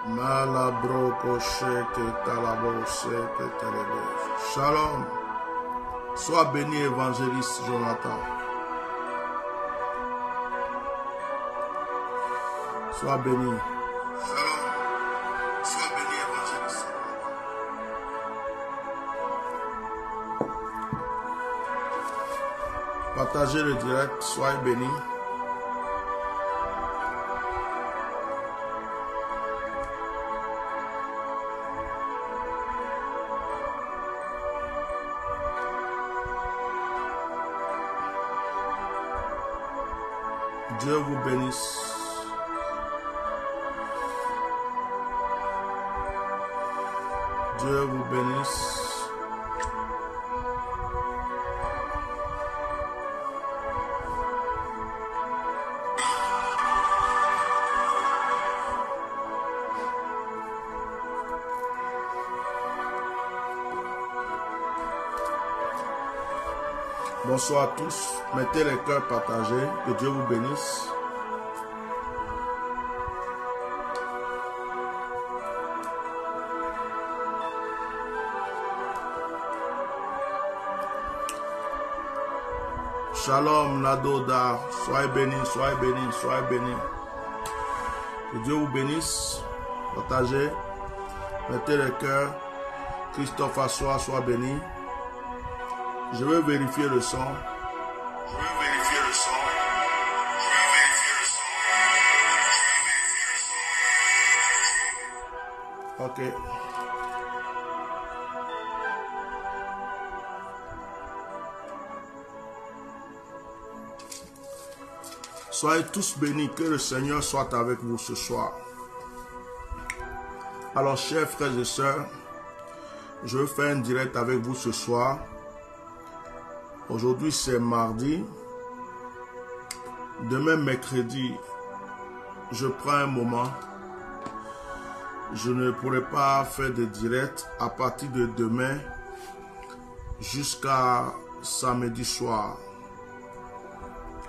Malabroko sheke talabo seke telebe. Shalom. Sois béni, évangéliste Jonathan. Sois béni. Shalom. Sois béni, évangéliste. Partagez le direct. Soyez bénis. Dieu vous bénisse. Dieu vous bénisse. Bonsoir à tous. Mettez les cœurs partagés. Que Dieu vous bénisse. Shalom, Nadoda. Soyez bénis, soyez bénis, soyez bénis. Que Dieu vous bénisse. Partagez. Mettez les cœurs. Christophe Assois, sois béni. Je vais vérifier le son. Ok. Soyez tous bénis, que le Seigneur soit avec vous ce soir. Alors, chers frères et sœurs, je vais faire un direct avec vous ce soir. Aujourd'hui, c'est mardi. Demain, mercredi, je prends un moment. Je ne pourrai pas faire de direct à partir de demain jusqu'à samedi soir.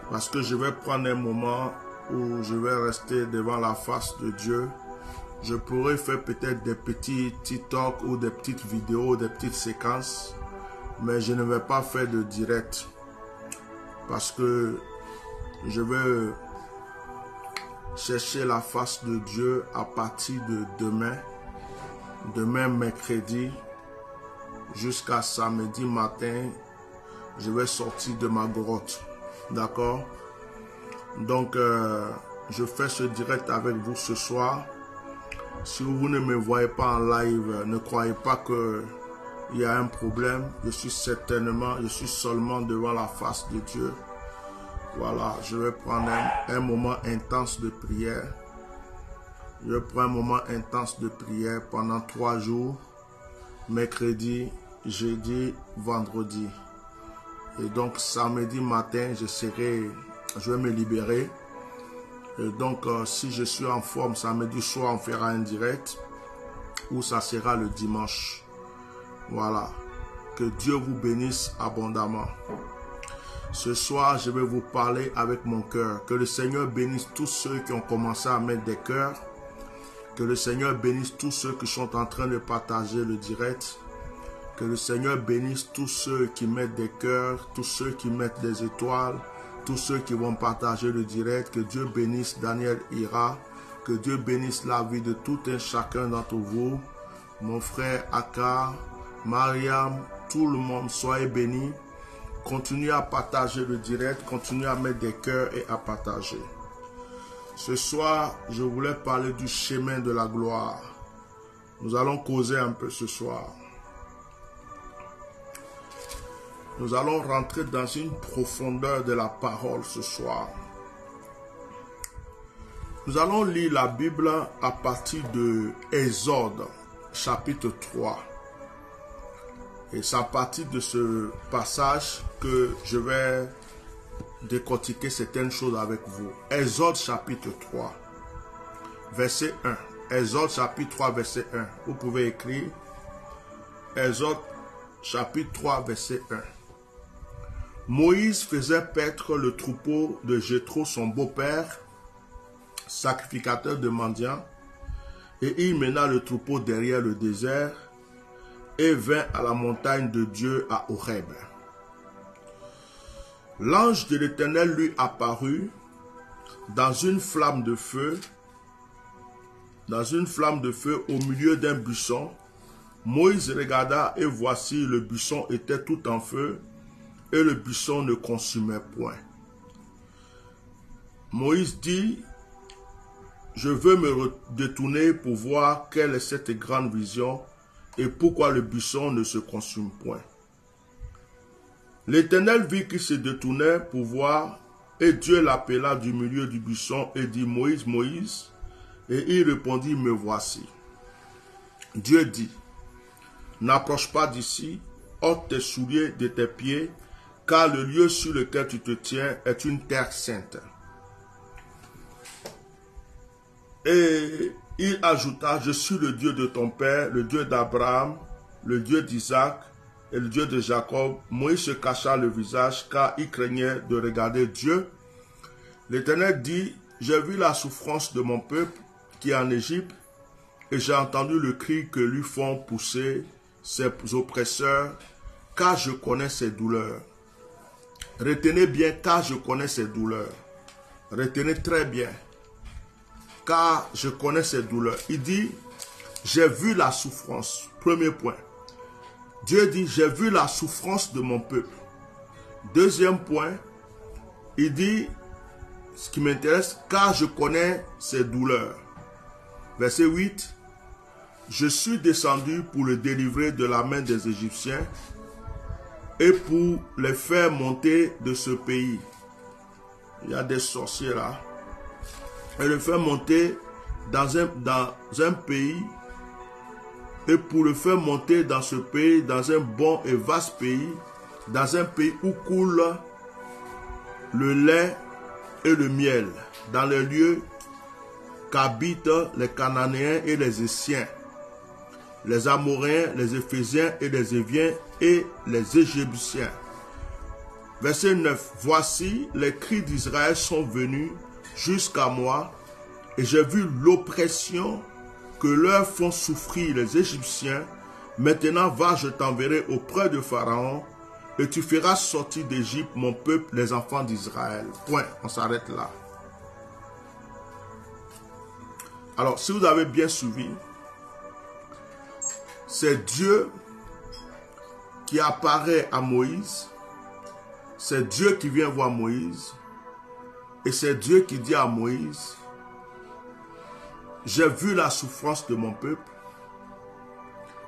Parce que je vais prendre un moment où je vais rester devant la face de Dieu. Je pourrais faire peut-être des petits TikTok ou des petites vidéos, des petites séquences. Mais je ne vais pas faire de direct parce que je vais chercher la face de Dieu à partir de demain mercredi jusqu'à samedi matin. Je vais sortir de ma grotte, d'accord? Donc je fais ce direct avec vous ce soir. Si vous ne me voyez pas en live, ne croyez pas que il y a un problème. Je suis seulement devant la face de Dieu. Voilà, je vais prendre un moment intense de prière. Je prends un moment intense de prière pendant 3 jours. Mercredi, jeudi, vendredi. Et donc, samedi matin, je vais me libérer. Et donc, si je suis en forme, samedi soir, on fera un direct. Ou ça sera le dimanche. Voilà, que Dieu vous bénisse abondamment. Ce soir, je vais vous parler avec mon cœur. Que le Seigneur bénisse tous ceux qui ont commencé à mettre des cœurs. Que le Seigneur bénisse tous ceux qui sont en train de partager le direct. Que le Seigneur bénisse tous ceux qui mettent des cœurs, tous ceux qui mettent des étoiles, tous ceux qui vont partager le direct. Que Dieu bénisse Daniel Ira. Que Dieu bénisse la vie de tout un chacun d'entre vous. Mon frère Aka, Mariam, tout le monde, soyez bénis. Continuez à partager le direct, continuez à mettre des cœurs et à partager. Ce soir, je voulais parler du chemin de la gloire. Nous allons causer un peu ce soir. Nous allons rentrer dans une profondeur de la parole ce soir. Nous allons lire la Bible à partir de Exode, chapitre 3. Et c'est à partir de ce passage que je vais décortiquer certaines choses avec vous. Exode chapitre 3, verset 1. Exode chapitre 3, verset 1. Vous pouvez écrire Exode chapitre 3, verset 1. Moïse faisait paître le troupeau de Jéthro, son beau-père, sacrificateur de mendiants, Et il mena le troupeau derrière le désert et vint à la montagne de Dieu à Horeb. L'ange de l'Éternel lui apparut dans une flamme de feu, au milieu d'un buisson. Moïse regarda et voici le buisson était tout en feu et le buisson ne consumait point. Moïse dit, je veux me détourner pour voir quelle est cette grande vision et pourquoi le buisson ne se consume point. L'Éternel vit qu'il se détournait pour voir et Dieu l'appela du milieu du buisson et dit, Moïse, Moïse, et il répondit, me voici. Dieu dit, n'approche pas d'ici, ôte tes souliers de tes pieds, car le lieu sur lequel tu te tiens est une terre sainte. Et il ajouta, je suis le Dieu de ton père, le Dieu d'Abraham, le Dieu d'Isaac et le Dieu de Jacob. Moïse se cacha le visage car il craignait de regarder Dieu. L'Éternel dit, j'ai vu la souffrance de mon peuple qui est en Égypte et j'ai entendu le cri que lui font pousser ses oppresseurs, car je connais ses douleurs. Retenez bien, car je connais ses douleurs. Retenez très bien, car je connais ses douleurs. Il dit, j'ai vu la souffrance. Premier point. Dieu dit, j'ai vu la souffrance de mon peuple. Deuxième point, il dit, ce qui m'intéresse, car je connais ses douleurs. Verset 8. Je suis descendu pour le délivrer de la main des Égyptiens et pour les faire monter de ce pays. Il y a des sorciers là. Et le faire monter dans un pays, et pour le faire monter dans ce pays, dans un bon et vaste pays, dans un pays où coule le lait et le miel, dans les lieux qu'habitent les Cananéens et les Hessiens, les Amoréens, les Éphésiens et les Éviens et les Égyptiens. Verset 9. Voici, les cris d'Israël sont venus jusqu'à moi, et j'ai vu l'oppression que leur font souffrir les Égyptiens. Maintenant, va, je t'enverrai auprès de Pharaon, et tu feras sortir d'Égypte mon peuple, les enfants d'Israël. Point. On s'arrête là. Alors, si vous avez bien suivi, c'est Dieu qui apparaît à Moïse, c'est Dieu qui vient voir Moïse, et c'est Dieu qui dit à Moïse, j'ai vu la souffrance de mon peuple,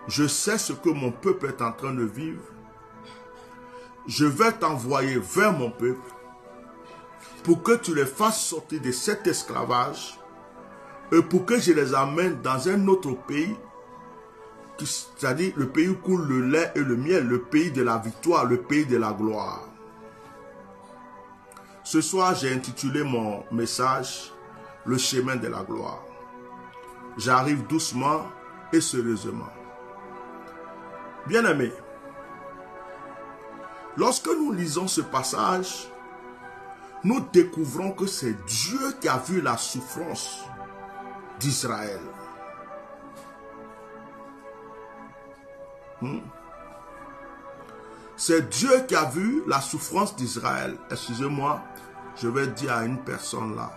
je sais ce que mon peuple est en train de vivre, je vais t'envoyer vers mon peuple pour que tu les fasses sortir de cet esclavage et pour que je les amène dans un autre pays, c'est-à-dire le pays où coule le lait et le miel, le pays de la victoire, le pays de la gloire. Ce soir, j'ai intitulé mon message « Le chemin de la gloire ». J'arrive doucement et sérieusement. Bien-aimés, lorsque nous lisons ce passage, nous découvrons que c'est Dieu qui a vu la souffrance d'Israël. C'est Dieu qui a vu la souffrance d'Israël. Excusez-moi, je vais dire à une personne là,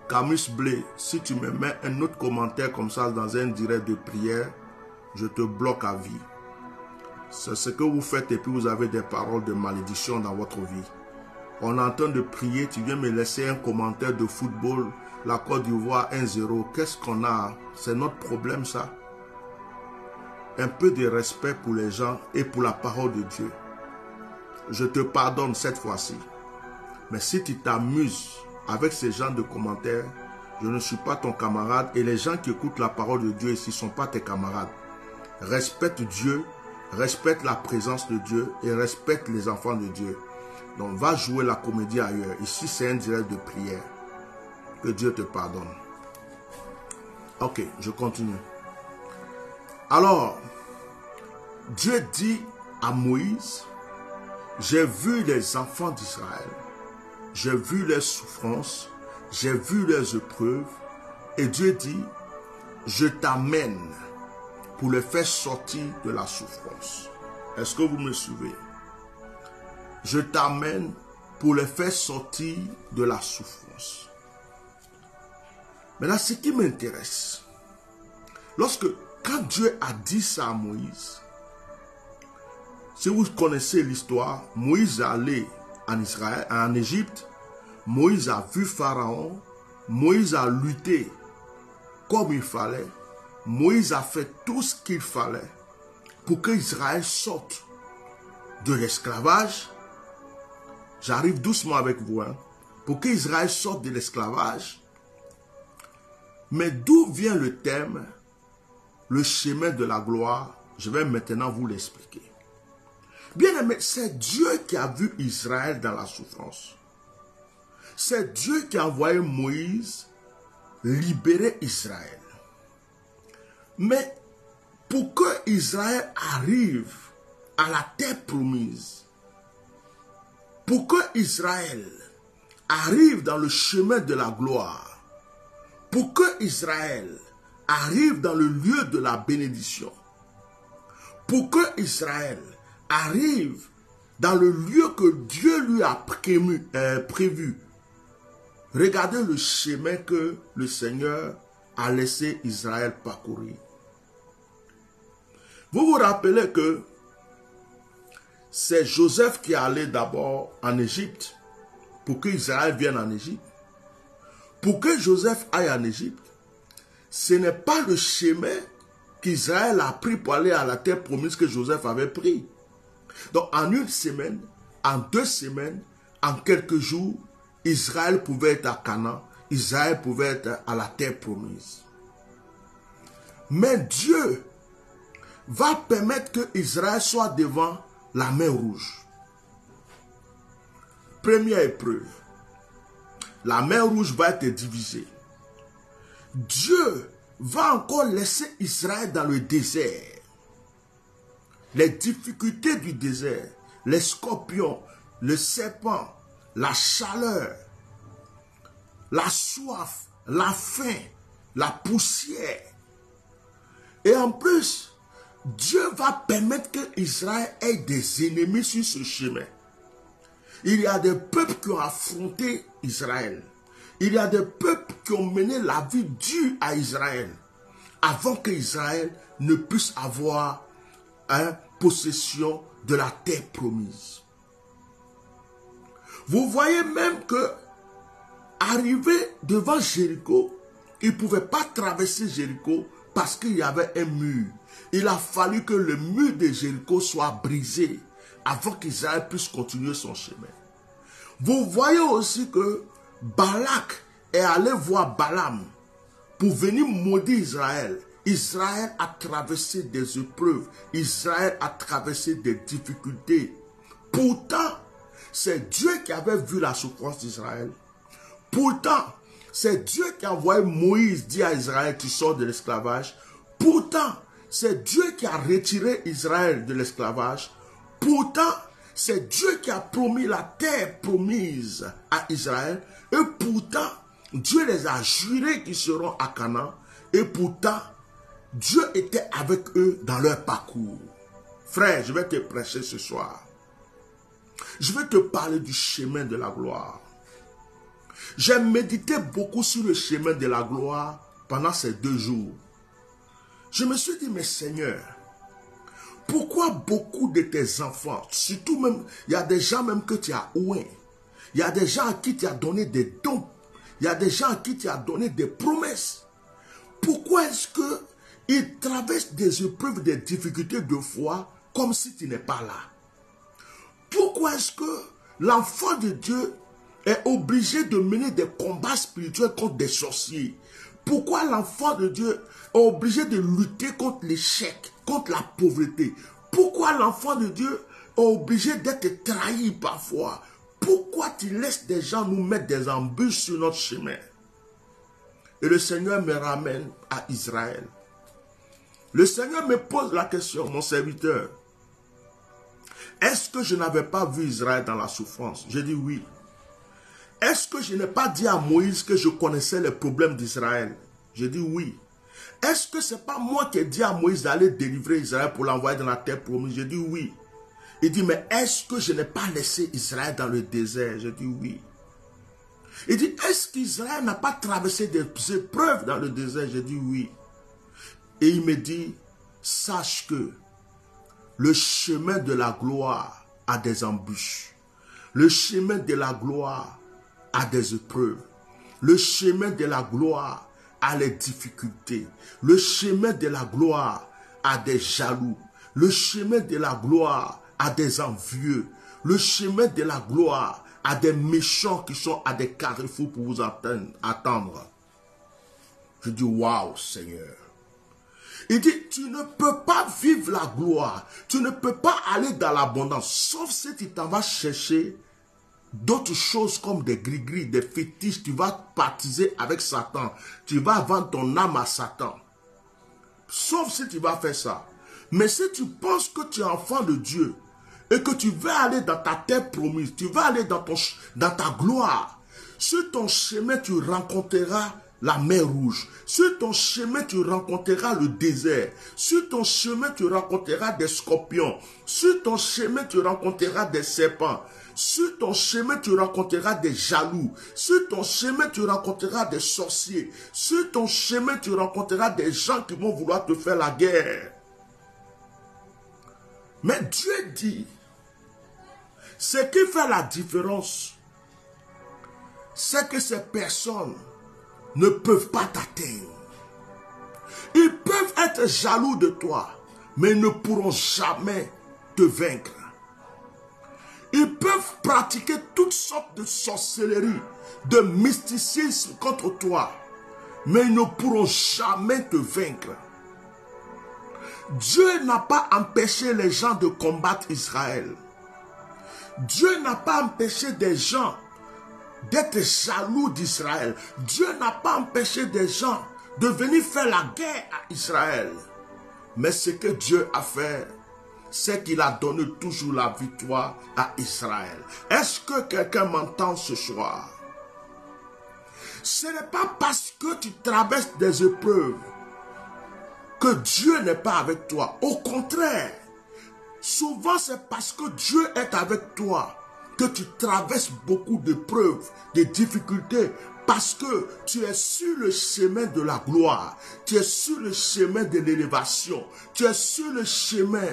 Camus Blé, si tu me mets un autre commentaire comme ça dans un direct de prière, je te bloque à vie. C'est ce que vous faites et puis vous avez des paroles de malédiction dans votre vie. On est en train de prier, tu viens me laisser un commentaire de football, la Côte d'Ivoire 1-0. Qu'est-ce qu'on a? C'est notre problème ça. Un peu de respect pour les gens et pour la parole de Dieu. Je te pardonne cette fois-ci. Mais si tu t'amuses avec ces genres de commentaires, je ne suis pas ton camarade et les gens qui écoutent la parole de Dieu ici ne sont pas tes camarades. Respecte Dieu, respecte la présence de Dieu et respecte les enfants de Dieu. Donc va jouer la comédie ailleurs. Ici c'est un direct de prière. Que Dieu te pardonne. Ok, je continue. Alors, Dieu dit à Moïse, j'ai vu les enfants d'Israël, j'ai vu leurs souffrances, j'ai vu leurs épreuves, et Dieu dit, je t'amène pour les faire sortir de la souffrance. Est-ce que vous me suivez? Je t'amène pour les faire sortir de la souffrance. Maintenant, ce qui m'intéresse, quand Dieu a dit ça à Moïse, si vous connaissez l'histoire, Moïse est allé en Égypte, Moïse a vu Pharaon, Moïse a lutté comme il fallait, Moïse a fait tout ce qu'il fallait pour que Israël sorte de l'esclavage. J'arrive doucement avec vous, hein, pour qu'Israël sorte de l'esclavage. Mais d'où vient le thème, le chemin de la gloire? Je vais maintenant vous l'expliquer. Bien aimé, c'est Dieu qui a vu Israël dans la souffrance. C'est Dieu qui a envoyé Moïse libérer Israël. Mais pour que Israël arrive à la terre promise, pour que Israël arrive dans le chemin de la gloire, pour que Israël arrive dans le lieu de la bénédiction, pour que Israël arrive dans le lieu que Dieu lui a prévu. Regardez le chemin que le Seigneur a laissé Israël parcourir. Vous vous rappelez que c'est Joseph qui est allé d'abord en Égypte pour qu'Israël vienne en Égypte. Pour que Joseph aille en Égypte, ce n'est pas le chemin qu'Israël a pris pour aller à la terre promise que Joseph avait pris. Donc en une semaine, en 2 semaines, en quelques jours, Israël pouvait être à Canaan, Israël pouvait être à la terre promise. Mais Dieu va permettre que Israël soit devant la mer Rouge. Première épreuve. La mer Rouge va être divisée. Dieu va encore laisser Israël dans le désert. Les difficultés du désert, les scorpions, le serpent, la chaleur, la soif, la faim, la poussière. Et en plus, Dieu va permettre que Israël ait des ennemis sur ce chemin. Il y a des peuples qui ont affronté Israël. Il y a des peuples qui ont mené la vie dure à Israël avant qu'Israël ne puisse avoir possession de la terre promise. Vous voyez même que, arrivé devant Jéricho, il ne pouvait pas traverser Jéricho parce qu'il y avait un mur. Il a fallu que le mur de Jéricho soit brisé avant qu'Israël puisse continuer son chemin. Vous voyez aussi que Balak est allé voir Balaam pour venir maudire Israël. Israël a traversé des épreuves. Israël a traversé des difficultés. Pourtant, c'est Dieu qui avait vu la souffrance d'Israël. Pourtant, c'est Dieu qui a envoyé Moïse dire à Israël, tu sors de l'esclavage. Pourtant, c'est Dieu qui a retiré Israël de l'esclavage. Pourtant, c'est Dieu qui a promis la terre promise à Israël. Et pourtant, Dieu les a jurés qu'ils seront à Canaan. Et pourtant, Dieu était avec eux dans leur parcours. Frère, je vais te prêcher ce soir. Je vais te parler du chemin de la gloire. J'ai médité beaucoup sur le chemin de la gloire pendant ces 2 jours. Je me suis dit, mais Seigneur, pourquoi beaucoup de tes enfants, surtout même, il y a des gens même que tu as oués, il y a des gens à qui tu as donné des dons, il y a des gens à qui tu as donné des promesses. Pourquoi est-ce qu'ils traversent des épreuves, des difficultés de foi comme si tu n'es pas là? Pourquoi est-ce que l'enfant de Dieu est obligé de mener des combats spirituels contre des sorciers? Pourquoi l'enfant de Dieu est obligé de lutter contre l'échec, contre la pauvreté? Pourquoi l'enfant de Dieu est obligé d'être trahi parfois? Pourquoi tu laisses des gens nous mettre des embûches sur notre chemin? Et le Seigneur me ramène à Israël. Le Seigneur me pose la question, mon serviteur. Est-ce que je n'avais pas vu Israël dans la souffrance? Je dis oui. Est-ce que je n'ai pas dit à Moïse que je connaissais les problèmes d'Israël? Je dis oui. Est-ce que c'est pas moi qui ai dit à Moïse d'aller délivrer Israël pour l'envoyer dans la terre promise? J'ai dit oui. Il dit, mais est-ce que je n'ai pas laissé Israël dans le désert? J'ai dit oui. Il dit, est-ce qu'Israël n'a pas traversé des épreuves dans le désert? J'ai dit oui. Et il me dit, sache que le chemin de la gloire a des embûches. Le chemin de la gloire a des épreuves. Le chemin de la gloire a les difficultés. Le chemin de la gloire a des jaloux. Le chemin de la gloire a des envieux. Le chemin de la gloire a des méchants qui sont à des carrefours pour vous attendre. Je dis, waouh, Seigneur. Il dit, tu ne peux pas vivre la gloire. Tu ne peux pas aller dans l'abondance. Sauf si tu t'en vas chercher d'autres choses comme des gris-gris, des fétiches. Tu vas baptiser avec Satan. Tu vas vendre ton âme à Satan. Sauf si tu vas faire ça. Mais si tu penses que tu es enfant de Dieu et que tu vas aller dans ta terre promise, tu vas aller dans ta gloire, sur ton chemin tu rencontreras la mer rouge. Sur ton chemin, tu rencontreras le désert. Sur ton chemin, tu rencontreras des scorpions. Sur ton chemin, tu rencontreras des serpents. Sur ton chemin, tu rencontreras des jaloux. Sur ton chemin, tu rencontreras des sorciers. Sur ton chemin, tu rencontreras des gens qui vont vouloir te faire la guerre. Mais Dieu dit, ce qui fait la différence, c'est que ces personnes ne peuvent pas t'atteindre. Ils peuvent être jaloux de toi, mais ils ne pourront jamais te vaincre. Ils peuvent pratiquer toutes sortes de sorcellerie, de mysticisme contre toi, mais ils ne pourront jamais te vaincre. Dieu n'a pas empêché les gens de combattre Israël. Dieu n'a pas empêché des gens d'être jaloux d'Israël. Dieu n'a pas empêché des gens de venir faire la guerre à Israël. Mais ce que Dieu a fait, c'est qu'il a donné toujours la victoire à Israël. Est-ce que quelqu'un m'entend ce soir? Ce n'est pas parce que tu traverses des épreuves que Dieu n'est pas avec toi. Au contraire, souvent c'est parce que Dieu est avec toi que tu traverses beaucoup d'épreuves, de difficultés, parce que tu es sur le chemin de la gloire, tu es sur le chemin de l'élévation, tu es sur le chemin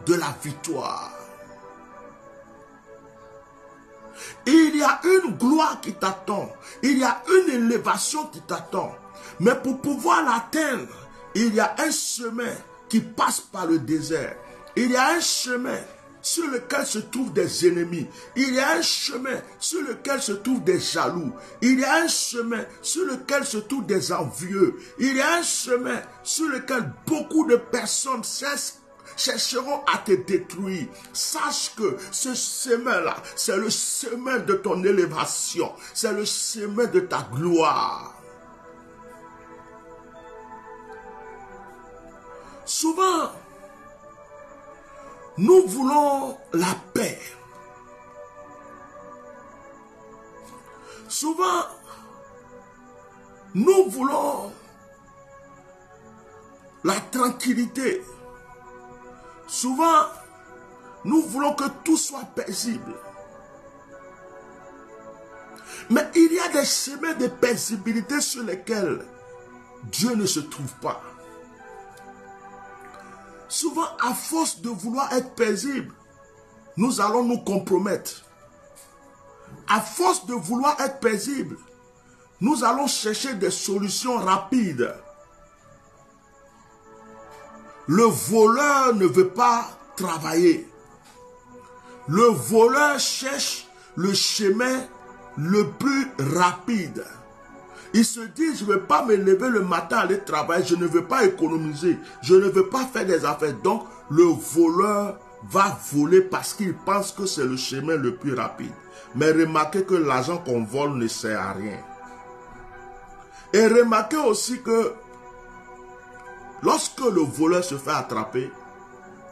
de la victoire. Il y a une gloire qui t'attend, il y a une élévation qui t'attend, mais pour pouvoir l'atteindre, il y a un chemin qui passe par le désert, il y a un chemin sur lequel se trouvent des ennemis. Il y a un chemin sur lequel se trouvent des jaloux. Il y a un chemin sur lequel se trouvent des envieux. Il y a un chemin sur lequel beaucoup de personnes chercheront à te détruire. Sache que ce chemin-là, c'est le chemin de ton élévation. C'est le chemin de ta gloire. Souvent, nous voulons la paix. Souvent, nous voulons la tranquillité. Souvent, nous voulons que tout soit paisible. Mais il y a des chemins de paisibilité sur lesquels Dieu ne se trouve pas. Souvent, à force de vouloir être paisible, nous allons nous compromettre. À force de vouloir être paisible, nous allons chercher des solutions rapides. Le voleur ne veut pas travailler. Le voleur cherche le chemin le plus rapide. Il se dit, je ne vais pas me lever le matin aller travailler, je ne veux pas économiser, je ne veux pas faire des affaires. Donc, le voleur va voler parce qu'il pense que c'est le chemin le plus rapide. Mais remarquez que l'argent qu'on vole ne sert à rien. Et remarquez aussi que lorsque le voleur se fait attraper,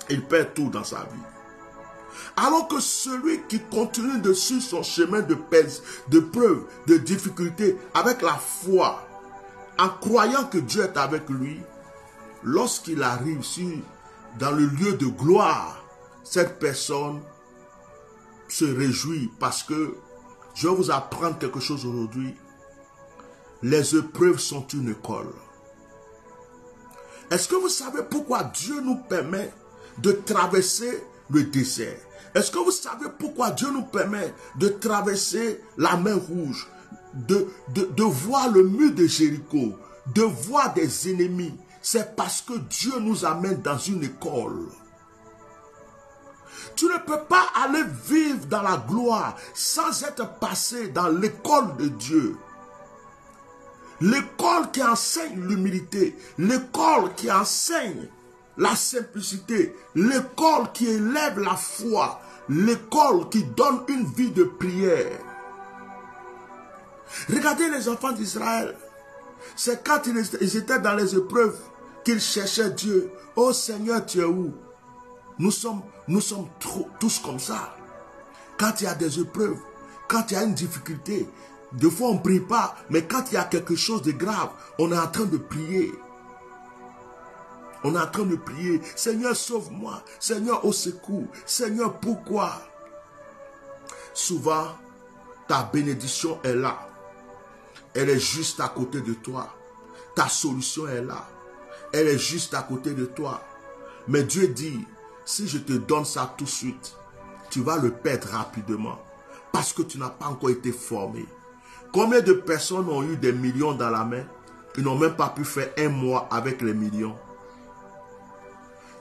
il perd tout dans sa vie. Alors que celui qui continue de suivre son chemin de preuve, de difficulté, avec la foi, en croyant que Dieu est avec lui, lorsqu'il arrive dans le lieu de gloire, cette personne se réjouit parce que je vais vous apprendre quelque chose aujourd'hui. Les épreuves sont une école. Est-ce que vous savez pourquoi Dieu nous permet de traverser le désert? Est-ce que vous savez pourquoi Dieu nous permet de traverser la mer Rouge, de voir le mur de Jéricho, de voir des ennemis? C'est parce que Dieu nous amène dans une école. Tu ne peux pas aller vivre dans la gloire sans être passé dans l'école de Dieu. L'école qui enseigne l'humilité, l'école qui enseigne la simplicité, l'école qui élève la foi, l'école qui donne une vie de prière. Regardez les enfants d'Israël. C'est quand ils étaient dans les épreuves qu'ils cherchaient Dieu. Oh Seigneur, tu es où? Nous sommes tous comme ça. Quand il y a des épreuves, quand il y a une difficulté, des fois on ne prie pas, mais quand il y a quelque chose de grave, on est en train de prier. On est en train de prier. Seigneur, sauve-moi. Seigneur, au secours. Seigneur, pourquoi? Souvent, ta bénédiction est là. Elle est juste à côté de toi. Ta solution est là. Elle est juste à côté de toi. Mais Dieu dit, si je te donne ça tout de suite, tu vas le perdre rapidement. Parce que tu n'as pas encore été formé. Combien de personnes ont eu des millions dans la main? Ils n'ont même pas pu faire un mois avec les millions.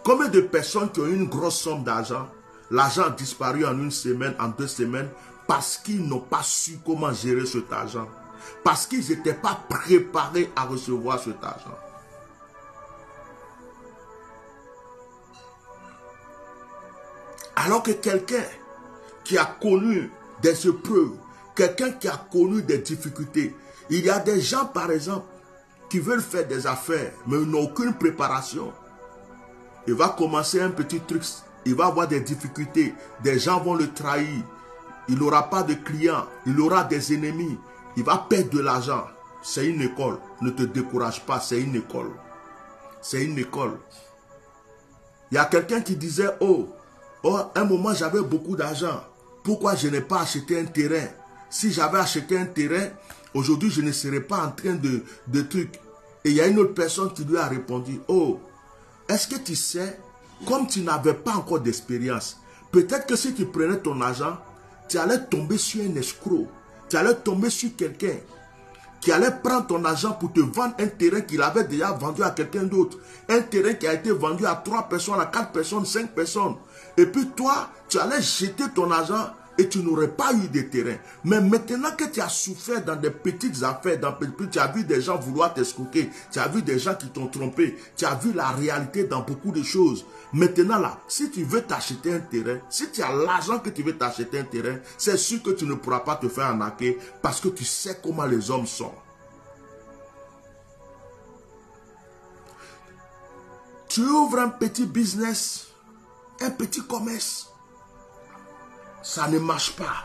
Combien de personnes qui ont eu une grosse somme d'argent, l'argent a disparu en une semaine, en 2 semaines, parce qu'ils n'ont pas su comment gérer cet argent. Parce qu'ils n'étaient pas préparés à recevoir cet argent. Alors que quelqu'un qui a connu des épreuves, quelqu'un qui a connu des difficultés, il y a des gens par exemple qui veulent faire des affaires, mais ils n'ont aucune préparation. Il va commencer un petit truc, il va avoir des difficultés, des gens vont le trahir, il n'aura pas de clients, il aura des ennemis, il va perdre de l'argent. C'est une école, ne te décourage pas, c'est une école. C'est une école. Il y a quelqu'un qui disait, oh, un moment j'avais beaucoup d'argent, pourquoi je n'ai pas acheté un terrain? Si j'avais acheté un terrain, aujourd'hui je ne serais pas en train de trucs. Et il y a une autre personne qui lui a répondu, oh, est-ce que tu sais, comme tu n'avais pas encore d'expérience, peut-être que si tu prenais ton argent, tu allais tomber sur un escroc, tu allais tomber sur quelqu'un qui allait prendre ton argent pour te vendre un terrain qu'il avait déjà vendu à quelqu'un d'autre. Un terrain qui a été vendu à 3 personnes, à 4 personnes, 5 personnes. Et puis toi, tu allais jeter ton argent et tu n'aurais pas eu de terrain. Mais maintenant que tu as souffert dans des petites affaires, tu as vu des gens vouloir t'escroquer, tu as vu des gens qui t'ont trompé, tu as vu la réalité dans beaucoup de choses. Maintenant là, si tu veux t'acheter un terrain, si tu as l'argent que tu veux t'acheter un terrain, c'est sûr que tu ne pourras pas te faire arnaquer parce que tu sais comment les hommes sont. Tu ouvres un petit business, un petit commerce. Ça ne marche pas.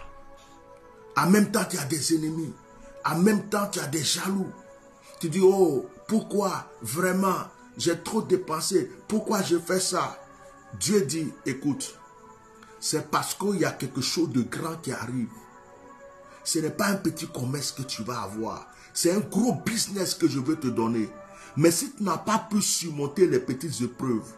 En même temps, tu as des ennemis. En même temps, tu as des jaloux. Tu dis, oh, pourquoi vraiment j'ai trop dépensé? Pourquoi je fais ça? Dieu dit, écoute, c'est parce qu'il y a quelque chose de grand qui arrive. Ce n'est pas un petit commerce que tu vas avoir. C'est un gros business que je veux te donner. Mais si tu n'as pas pu surmonter les petites épreuves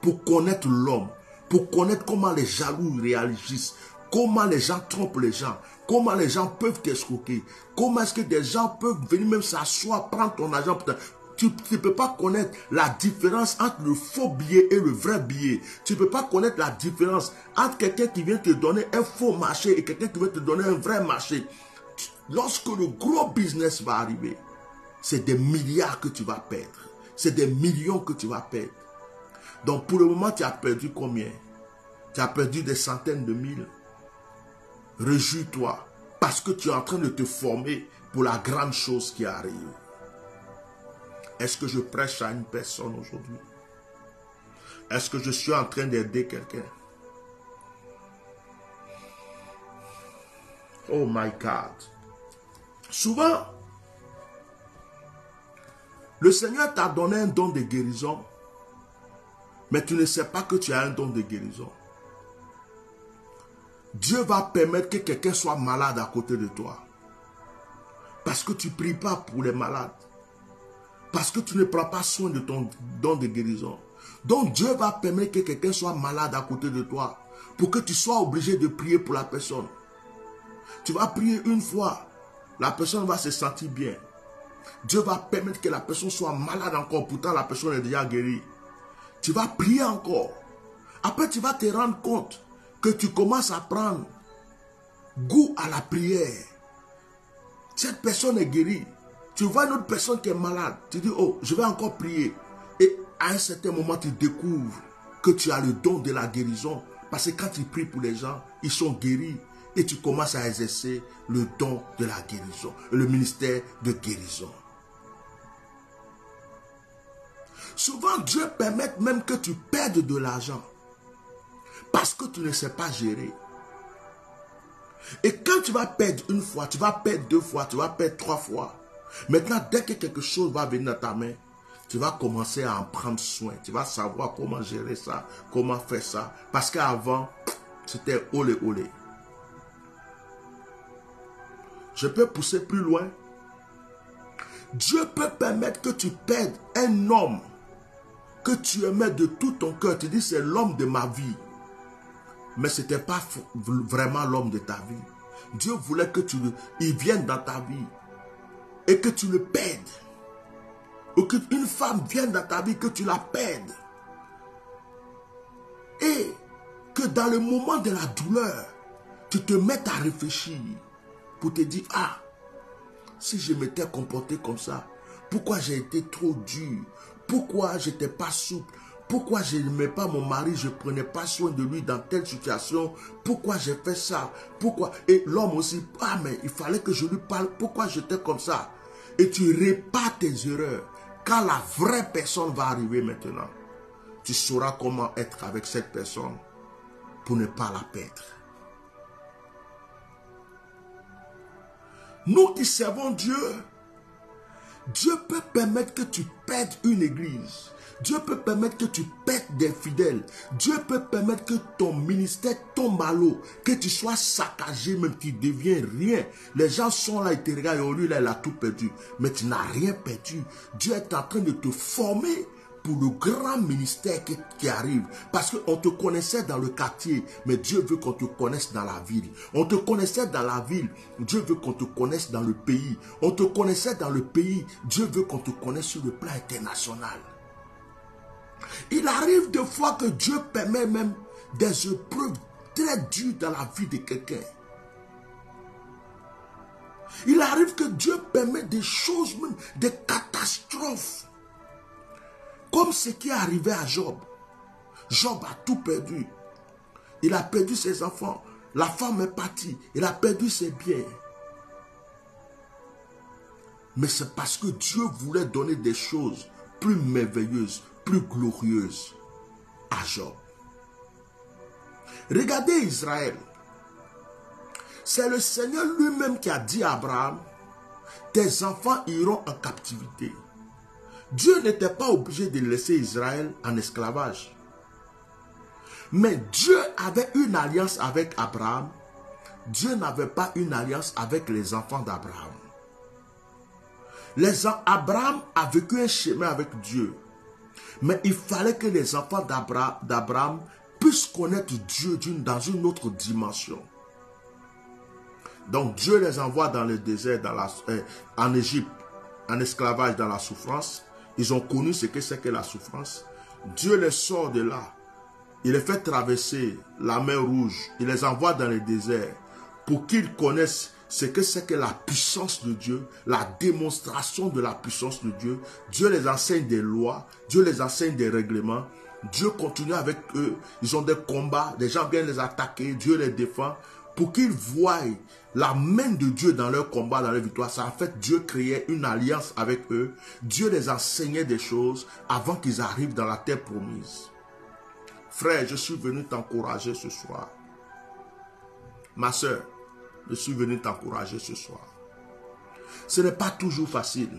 pour connaître l'homme, pour connaître comment les jaloux réagissent, comment les gens trompent les gens, comment les gens peuvent t'escroquer, comment est-ce que des gens peuvent venir même s'asseoir, prendre ton argent. Tu ne peux pas connaître la différence entre le faux billet et le vrai billet. Tu ne peux pas connaître la différence entre quelqu'un qui vient te donner un faux marché et quelqu'un qui veut te donner un vrai marché. Lorsque le gros business va arriver, c'est des milliards que tu vas perdre. C'est des millions que tu vas perdre. Donc pour le moment, tu as perdu combien? Tu as perdu des centaines de mille. Réjouis-toi parce que tu es en train de te former pour la grande chose qui arrive. Est-ce que je prêche à une personne aujourd'hui? Est-ce que je suis en train d'aider quelqu'un? Oh my God. Souvent, Le Seigneur t'a donné un don de guérison, mais tu ne sais pas que tu as un don de guérison. Dieu va permettre que quelqu'un soit malade à côté de toi. Parce que tu ne pries pas pour les malades. Parce que tu ne prends pas soin de ton don de guérison. Donc Dieu va permettre que quelqu'un soit malade à côté de toi. Pour que tu sois obligé de prier pour la personne. Tu vas prier une fois. La personne va se sentir bien. Dieu va permettre que la personne soit malade encore. Pourtant la personne est déjà guérie. Tu vas prier encore. Après tu vas te rendre compte que tu commences à prendre goût à la prière. Cette personne est guérie. Tu vois une autre personne qui est malade. Tu dis, oh, je vais encore prier. Et à un certain moment, tu découvres que tu as le don de la guérison. Parce que quand tu pries pour les gens, ils sont guéris. Et tu commences à exercer le don de la guérison. Le ministère de guérison. Souvent, Dieu permet même que tu perdes de l'argent. Parce que tu ne sais pas gérer. Et quand tu vas perdre une fois, tu vas perdre deux fois, tu vas perdre trois fois. Maintenant, dès que quelque chose va venir dans ta main, tu vas commencer à en prendre soin. Tu vas savoir comment gérer ça, comment faire ça. Parce qu'avant, c'était olé olé. Je peux pousser plus loin. Dieu peut permettre que tu perdes un homme que tu aimais de tout ton cœur. Tu dis, c'est l'homme de ma vie. Mais ce n'était pas vraiment l'homme de ta vie. Dieu voulait que il vienne dans ta vie et que tu le perdes. Ou qu'une femme vienne dans ta vie, que tu la perdes. Et que dans le moment de la douleur, tu te mettes à réfléchir pour te dire, ah, si je m'étais comporté comme ça, pourquoi j'ai été trop dur? Pourquoi je n'étais pas souple? Pourquoi je n'aimais pas mon mari, je ne prenais pas soin de lui dans telle situation? Pourquoi j'ai fait ça? Pourquoi? Et l'homme aussi, ah mais il fallait que je lui parle, pourquoi j'étais comme ça? Et tu répares tes erreurs. Quand la vraie personne va arriver maintenant, tu sauras comment être avec cette personne pour ne pas la perdre. Nous qui servons Dieu, Dieu peut permettre que tu perdes une église. Dieu peut permettre que tu perdes des fidèles. Dieu peut permettre que ton ministère tombe à l'eau. Que tu sois saccagé, même tu deviens rien. Les gens sont là, ils te regardent, et lui, là, il a tout perdu. Mais tu n'as rien perdu. Dieu est en train de te former pour le grand ministère qui arrive. Parce qu'on te connaissait dans le quartier, mais Dieu veut qu'on te connaisse dans la ville. On te connaissait dans la ville, Dieu veut qu'on te connaisse dans le pays. On te connaissait dans le pays, Dieu veut qu'on te connaisse sur le plan international. Il arrive des fois que Dieu permet même des épreuves très dures dans la vie de quelqu'un. Il arrive que Dieu permet des choses, même des catastrophes. Comme ce qui est arrivé à Job. Job a tout perdu. Il a perdu ses enfants. La femme est partie. Il a perdu ses biens. Mais c'est parce que Dieu voulait donner des choses plus merveilleuses, plus glorieuses à Job. Regardez Israël. C'est le Seigneur lui-même qui a dit à Abraham, tes enfants iront en captivité. Dieu n'était pas obligé de laisser Israël en esclavage. Mais Dieu avait une alliance avec Abraham. Dieu n'avait pas une alliance avec les enfants d'Abraham. Abraham a vécu un chemin avec Dieu. Mais il fallait que les enfants d'Abraham puissent connaître Dieu dans une autre dimension. Donc Dieu les envoie dans le désert, en Égypte, en esclavage, dans la souffrance. Ils ont connu ce que c'est que la souffrance. Dieu les sort de là. Il les fait traverser la mer Rouge. Il les envoie dans le désert pour qu'ils connaissent ce que c'est que la puissance de Dieu, la démonstration de la puissance de Dieu. Dieu les enseigne des lois, Dieu les enseigne des règlements. Dieu continue avec eux. Ils ont des combats, des gens viennent les attaquer, Dieu les défend. Pour qu'ils voient la main de Dieu dans leur combat, dans leur victoire. Ça, en fait, Dieu créait une alliance avec eux. Dieu les enseignait des choses avant qu'ils arrivent dans la terre promise. Frère, je suis venu t'encourager ce soir. Ma soeur, je suis venu t'encourager ce soir. Ce n'est pas toujours facile.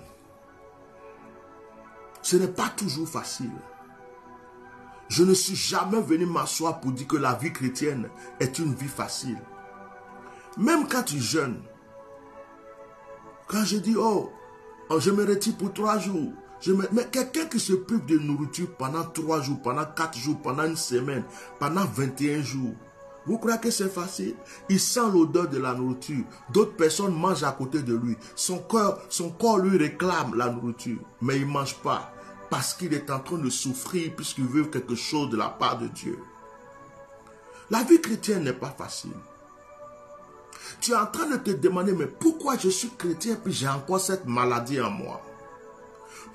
Ce n'est pas toujours facile. Je ne suis jamais venu m'asseoir pour dire que la vie chrétienne est une vie facile. Même quand tu jeûnes, quand je dis, oh, je me retire pour 3 jours, mais quelqu'un qui se prive de nourriture pendant 3 jours, pendant 4 jours, pendant une semaine, pendant 21 jours, vous croyez que c'est facile? Il sent l'odeur de la nourriture. D'autres personnes mangent à côté de lui. Son corps lui réclame la nourriture, mais il ne mange pas parce qu'il est en train de souffrir puisqu'il veut quelque chose de la part de Dieu. La vie chrétienne n'est pas facile. Tu es en train de te demander, mais pourquoi je suis chrétien et puis j'ai encore cette maladie en moi?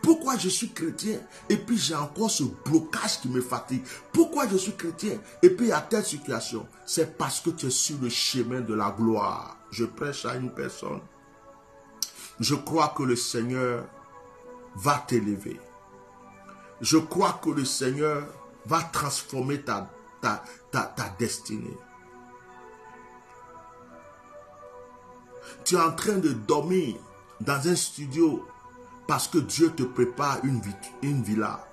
Pourquoi je suis chrétien et puis j'ai encore ce blocage qui me fatigue? Pourquoi je suis chrétien et puis il y a telle situation? C'est parce que tu es sur le chemin de la gloire. Je prêche à une personne. Je crois que le Seigneur va t'élever. Je crois que le Seigneur va transformer ta destinée. Tu es en train de dormir dans un studio parce que Dieu te prépare une villa.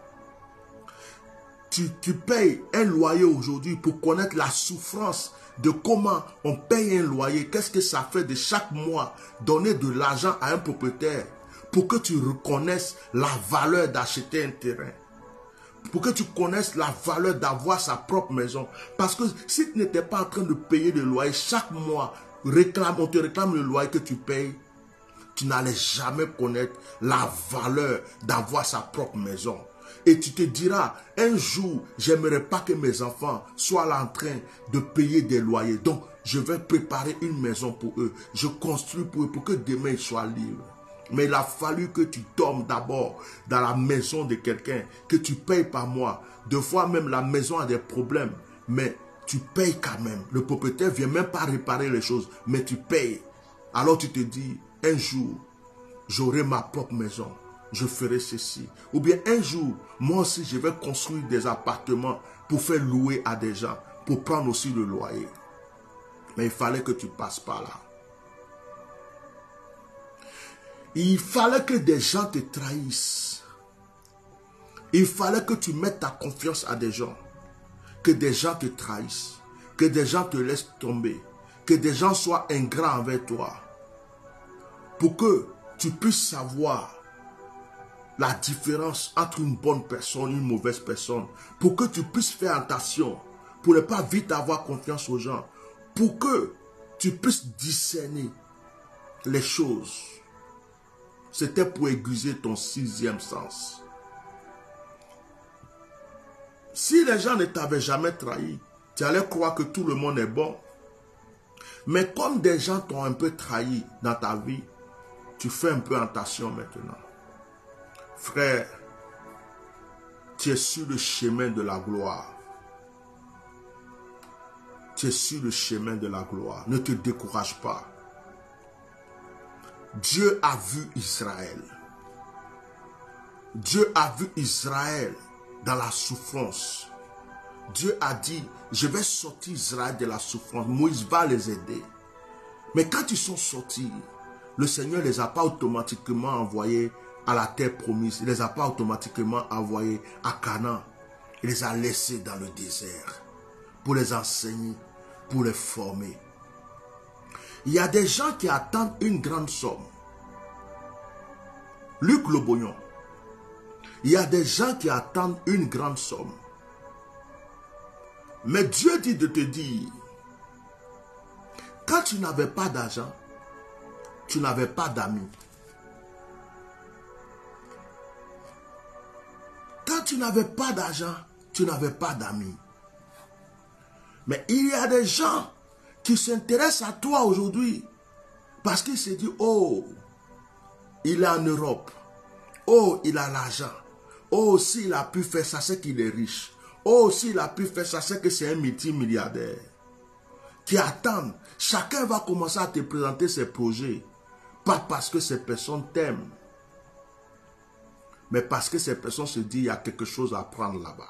Tu payes un loyer aujourd'hui pour connaître la souffrance de comment on paye un loyer. Qu'est-ce que ça fait de chaque mois donner de l'argent à un propriétaire pour que tu reconnaisses la valeur d'acheter un terrain. Pour que tu connaisses la valeur d'avoir sa propre maison. Parce que si tu n'étais pas en train de payer le loyer chaque mois, on te réclame le loyer que tu payes, tu n'allais jamais connaître la valeur d'avoir sa propre maison. Et tu te diras, un jour, j'aimerais pas que mes enfants soient là en train de payer des loyers. Donc, je vais préparer une maison pour eux. Je construis pour eux, pour que demain ils soient libres. Mais il a fallu que tu dormes d'abord dans la maison de quelqu'un, que tu payes par mois. Des fois même la maison a des problèmes, mais tu payes quand même. Le propriétaire ne vient même pas réparer les choses, mais tu payes. Alors tu te dis, un jour, j'aurai ma propre maison, je ferai ceci. Ou bien un jour, moi aussi, je vais construire des appartements pour faire louer à des gens, pour prendre aussi le loyer. Mais il fallait que tu passes par là. Il fallait que des gens te trahissent. Il fallait que tu mettes ta confiance à des gens. Que des gens te trahissent. Que des gens te laissent tomber. Que des gens soient ingrats envers toi. Pour que tu puisses savoir la différence entre une bonne personne et une mauvaise personne. Pour que tu puisses faire attention. Pour ne pas vite avoir confiance aux gens. Pour que tu puisses discerner les choses. C'était pour aiguiser ton 6e sens. Si les gens ne t'avaient jamais trahi, tu allais croire que tout le monde est bon. Mais comme des gens t'ont un peu trahi dans ta vie, tu fais un peu attention maintenant. Frère, tu es sur le chemin de la gloire. Tu es sur le chemin de la gloire. Ne te décourage pas. Dieu a vu Israël. Dieu a vu Israël dans la souffrance. Dieu a dit, je vais sortir Israël de la souffrance. Moïse va les aider. Mais quand ils sont sortis, le Seigneur ne les a pas automatiquement envoyés à la terre promise. Il ne les a pas automatiquement envoyés à Canaan. Il les a laissés dans le désert pour les enseigner, pour les former. Il y a des gens qui attendent une grande somme. Luc Le Boyon. Il y a des gens qui attendent une grande somme. Mais Dieu dit de te dire, quand tu n'avais pas d'argent, tu n'avais pas d'amis. Quand tu n'avais pas d'argent, tu n'avais pas d'amis. Mais il y a des gens qui s'intéressent à toi aujourd'hui parce qu'ils se disent, oh, il est en Europe. Oh, il a l'argent. Oh, s'il a pu faire ça, c'est qu'il est riche. Oh, s'il a pu faire ça, c'est que c'est un multimilliardaire. Qui attendent. Chacun va commencer à te présenter ses projets. Pas parce que ces personnes t'aiment. Mais parce que ces personnes se disent, il y a quelque chose à prendre là-bas.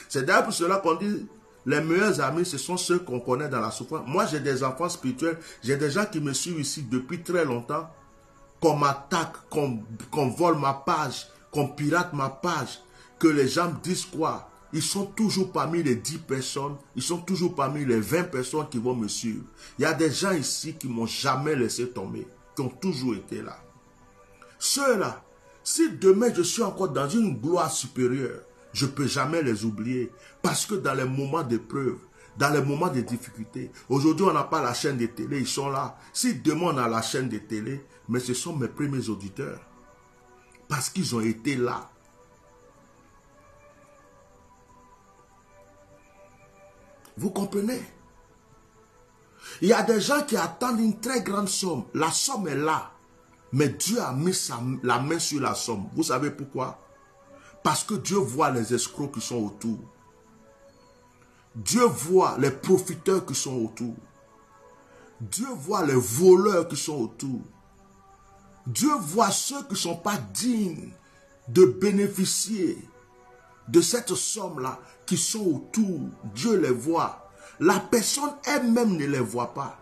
C'est d'ailleurs pour cela qu'on dit, les meilleurs amis, ce sont ceux qu'on connaît dans la souffrance. Moi, j'ai des enfants spirituels. J'ai des gens qui me suivent ici depuis très longtemps. Qu'on m'attaque, qu'on vole ma page, qu'on pirate ma page, que les gens disent quoi? Ils sont toujours parmi les 10 personnes, ils sont toujours parmi les 20 personnes qui vont me suivre. Il y a des gens ici qui ne m'ont jamais laissé tomber, qui ont toujours été là. Ceux-là, si demain je suis encore dans une gloire supérieure, je ne peux jamais les oublier. Parce que dans les moments d'épreuve, dans les moments de difficulté, aujourd'hui on n'a pas la chaîne de télé, ils sont là. Si demain on a la chaîne de télé, mais ce sont mes premiers auditeurs. Parce qu'ils ont été là. Vous comprenez? Il y a des gens qui attendent une très grande somme. La somme est là. Mais Dieu a mis la main sur la somme. Vous savez pourquoi? Parce que Dieu voit les escrocs qui sont autour. Dieu voit les profiteurs qui sont autour. Dieu voit les voleurs qui sont autour. Dieu voit ceux qui ne sont pas dignes de bénéficier de cette somme-là, qui sont autour. Dieu les voit. La personne elle-même ne les voit pas.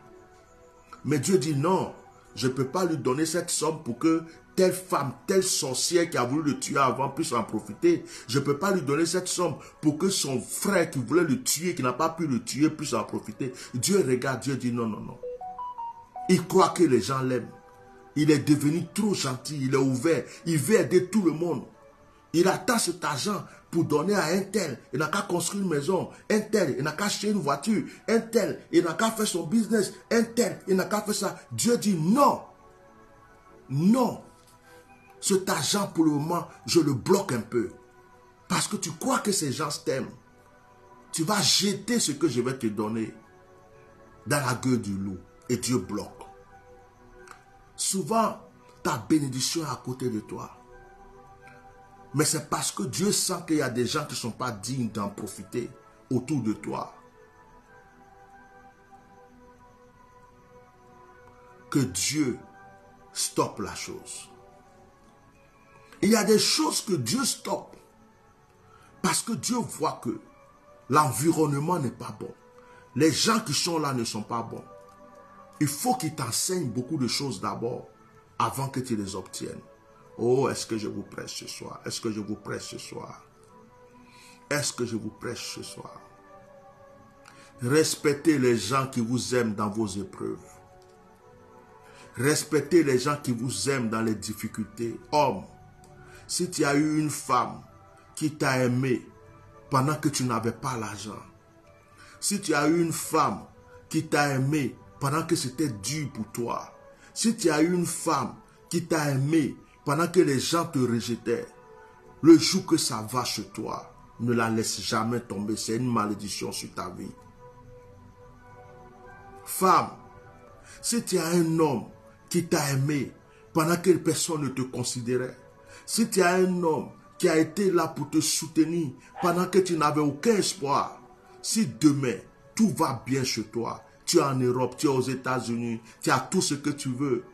Mais Dieu dit non, je ne peux pas lui donner cette somme pour que telle femme, telle sorcière qui a voulu le tuer avant puisse en profiter. Je ne peux pas lui donner cette somme pour que son frère qui voulait le tuer, qui n'a pas pu le tuer, puisse en profiter. Dieu regarde, Dieu dit non, non, non. Il croit que les gens l'aiment. Il est devenu trop gentil, il est ouvert, il veut aider tout le monde. Il attend cet argent pour donner à un tel. Il n'a qu'à construire une maison. Un tel, il n'a qu'à acheter une voiture. Un tel, il n'a qu'à faire son business. Un tel, il n'a qu'à faire ça. Dieu dit non. Non. Cet argent, pour le moment, je le bloque un peu. Parce que tu crois que ces gens t'aiment. Tu vas jeter ce que je vais te donner dans la gueule du loup. Et Dieu bloque. Souvent, ta bénédiction est à côté de toi. Mais c'est parce que Dieu sent qu'il y a des gens qui ne sont pas dignes d'en profiter autour de toi. Que Dieu stoppe la chose. Il y a des choses que Dieu stoppe. Parce que Dieu voit que l'environnement n'est pas bon. Les gens qui sont là ne sont pas bons. Il faut qu'il t'enseigne beaucoup de choses d'abord avant que tu les obtiennes. Oh, est-ce que je vous prêche ce soir? Est-ce que je vous prêche ce soir? Est-ce que je vous prêche ce soir? Respectez les gens qui vous aiment dans vos épreuves. Respectez les gens qui vous aiment dans les difficultés. Homme, si tu as eu une femme qui t'a aimé pendant que tu n'avais pas l'argent, si tu as eu une femme qui t'a aimé pendant que c'était dur pour toi, si tu as eu une femme qui t'a aimé pendant que les gens te rejetaient, le jour que ça va chez toi, ne la laisse jamais tomber. C'est une malédiction sur ta vie. Femme, si tu as un homme qui t'a aimé pendant que personne ne te considérait, si tu as un homme qui a été là pour te soutenir pendant que tu n'avais aucun espoir, si demain tout va bien chez toi, tu es en Europe, tu es aux États-Unis, tu as tout ce que tu veux,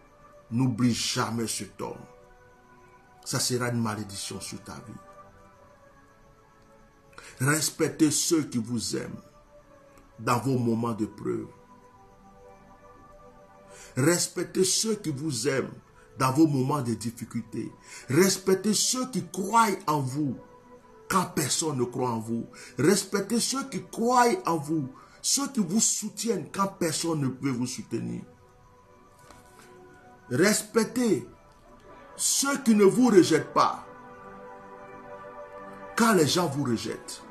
n'oublie jamais cet homme. Ça sera une malédiction sur ta vie. Respectez ceux qui vous aiment dans vos moments de preuve. Respectez ceux qui vous aiment dans vos moments de difficulté. Respectez ceux qui croient en vous quand personne ne croit en vous. Respectez ceux qui croient en vous, ceux qui vous soutiennent quand personne ne peut vous soutenir. Respectez ceux qui ne vous rejettent pas quand les gens vous rejettent.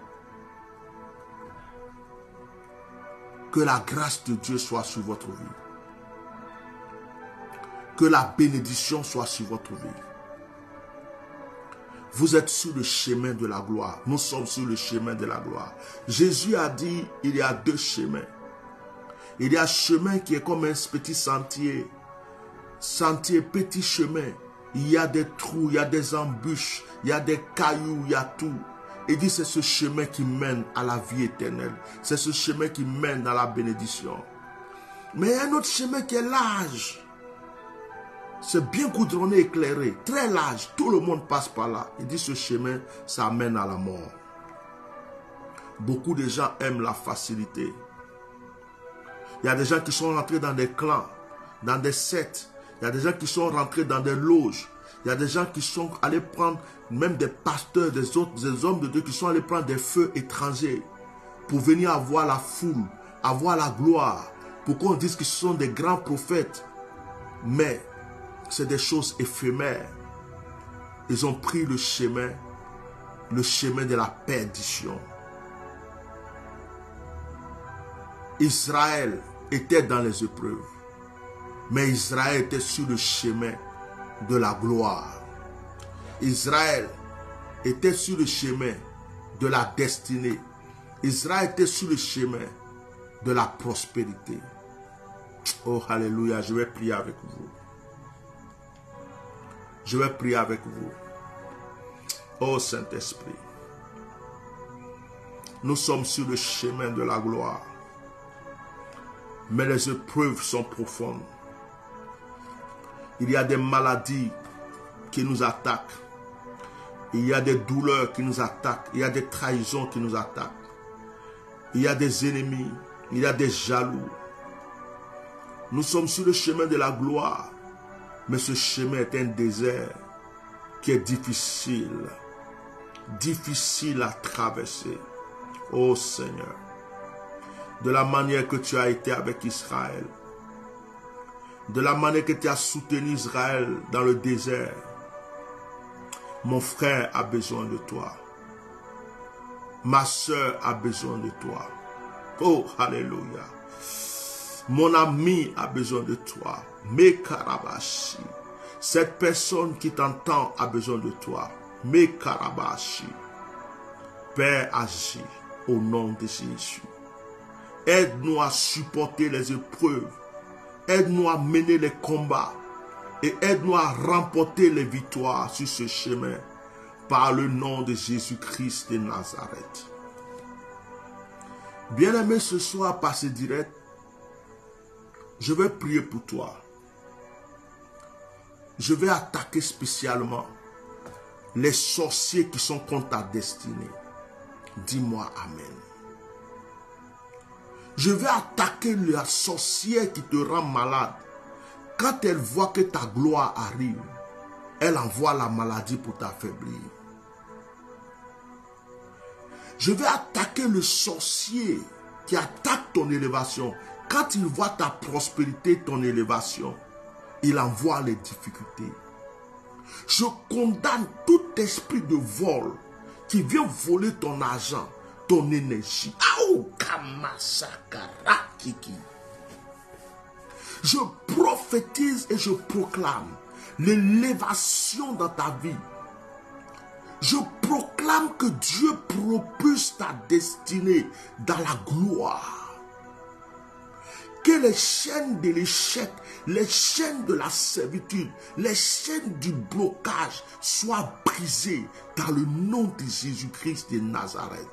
Que la grâce de Dieu soit sur votre vie. Que la bénédiction soit sur votre vie. Vous êtes sur le chemin de la gloire. Nous sommes sur le chemin de la gloire. Jésus a dit, il y a deux chemins. Il y a un chemin qui est comme un petit sentier. Sentier, petit chemin. Il y a des trous, il y a des embûches, il y a des cailloux, il y a tout. Il dit c'est ce chemin qui mène à la vie éternelle. C'est ce chemin qui mène à la bénédiction. Mais il y a un autre chemin qui est large. C'est bien goudronné, éclairé, très large. Tout le monde passe par là. Il dit ce chemin, ça mène à la mort. Beaucoup de gens aiment la facilité. Il y a des gens qui sont rentrés dans des clans, dans des sectes. Il y a des gens qui sont rentrés dans des loges. Il y a des gens qui sont allés prendre, même des pasteurs, des hommes de Dieu qui sont allés prendre des feux étrangers pour venir avoir la foule, avoir la gloire, pour qu'on dise qu'ils sont des grands prophètes. Mais c'est des choses éphémères. Ils ont pris le chemin de la perdition. Israël était dans les épreuves, mais Israël était sur le chemin de la gloire. Israël était sur le chemin de la destinée. Israël était sur le chemin de la prospérité. Oh, alléluia, je vais prier avec vous. Je vais prier avec vous. Oh, Saint-Esprit, nous sommes sur le chemin de la gloire, mais les épreuves sont profondes. Il y a des maladies qui nous attaquent. Il y a des douleurs qui nous attaquent. Il y a des trahisons qui nous attaquent. Il y a des ennemis. Il y a des jaloux. Nous sommes sur le chemin de la gloire. Mais ce chemin est un désert qui est difficile. Difficile à traverser. Oh Seigneur. De la manière que tu as été avec Israël. De la manière que tu as soutenu Israël dans le désert. Mon frère a besoin de toi. Ma soeur a besoin de toi. Oh, alléluia. Mon ami a besoin de toi. Mekarabashi. Cette personne qui t'entend a besoin de toi. Mekarabashi. Père, agis au nom de Jésus. Aide-nous à supporter les épreuves. Aide-nous à mener les combats. Et aide-nous à remporter les victoires sur ce chemin. Par le nom de Jésus-Christ de Nazareth. Bien-aimé, ce soir, par ce direct, je vais prier pour toi. Je vais attaquer spécialement les sorciers qui sont contre ta destinée. Dis-moi Amen. Je vais attaquer la sorcière qui te rend malade. Quand elle voit que ta gloire arrive, elle envoie la maladie pour t'affaiblir. Je vais attaquer le sorcier qui attaque ton élévation. Quand il voit ta prospérité, ton élévation, il envoie les difficultés. Je condamne tout esprit de vol qui vient voler ton argent, ton énergie. Je prophétise et je proclame l'élévation dans ta vie. Je proclame que Dieu propulse ta destinée dans la gloire. Que les chaînes de l'échec, les chaînes de la servitude, les chaînes du blocage soient brisées dans le nom de Jésus-Christ de Nazareth.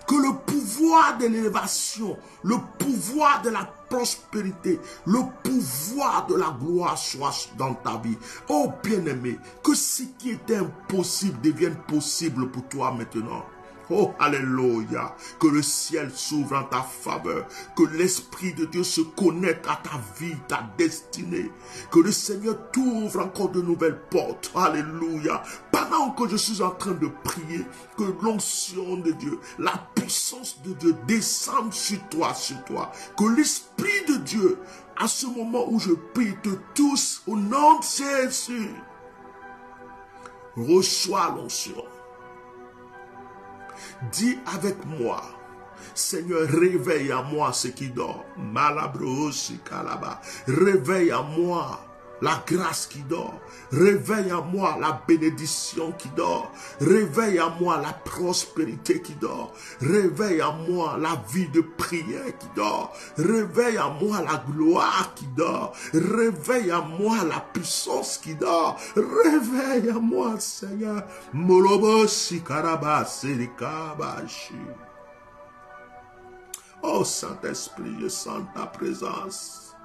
Que le pouvoir de l'élévation, le pouvoir de la prospérité, le pouvoir de la gloire soit dans ta vie. Oh bien-aimé, que ce qui était impossible devienne possible pour toi maintenant. Oh, alléluia, que le ciel s'ouvre en ta faveur, que l'Esprit de Dieu se connecte à ta vie, ta destinée, que le Seigneur t'ouvre encore de nouvelles portes, alléluia. Pendant que je suis en train de prier, que l'onction de Dieu, la puissance de Dieu descende sur toi, que l'Esprit de Dieu, à ce moment où je prie, te touche au nom de Jésus. Reçois l'onction. Dis avec moi, Seigneur, réveille à moi ce qui dort. Réveille à moi la grâce qui dort. Réveille à moi la bénédiction qui dort. Réveille à moi la prospérité qui dort. Réveille à moi la vie de prière qui dort. Réveille à moi la gloire qui dort. Réveille à moi la puissance qui dort. Réveille à moi, Seigneur. Oh Saint-Esprit, je sens ta présence.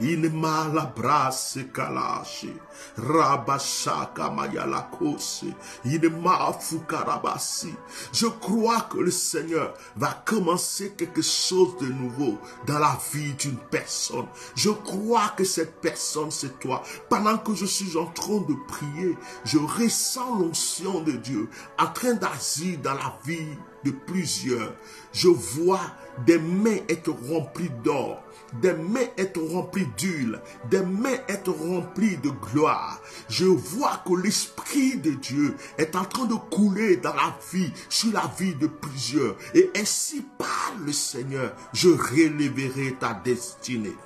Inema la brasse kalashi, rabashaka mayalakose, inema fukarabasi. Je crois que le Seigneur va commencer quelque chose de nouveau dans la vie d'une personne. Je crois que cette personne, c'est toi. Pendant que je suis en train de prier, je ressens l'onction de Dieu en train d'agir dans la vie de plusieurs. Je vois des mains être remplies d'or, des mains être remplies d'huile, des mains être remplies de gloire. Je vois que l'Esprit de Dieu est en train de couler dans la vie, sur la vie de plusieurs. Et ainsi parle le Seigneur, je relèverai ta destinée.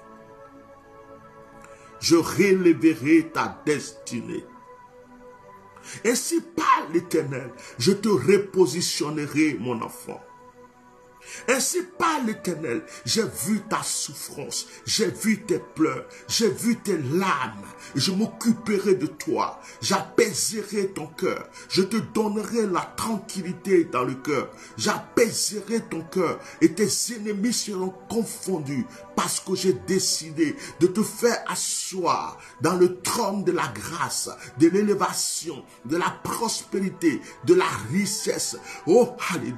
Je relèverai ta destinée. Ainsi parle l'Éternel, je te repositionnerai, mon enfant. Ainsi parle l'Éternel, j'ai vu ta souffrance, j'ai vu tes pleurs, j'ai vu tes larmes, je m'occuperai de toi, j'apaiserai ton cœur, je te donnerai la tranquillité dans le cœur, j'apaiserai ton cœur et tes ennemis seront confondus parce que j'ai décidé de te faire asseoir dans le trône de la grâce, de l'élévation, de la prospérité, de la richesse. Oh, alléluia.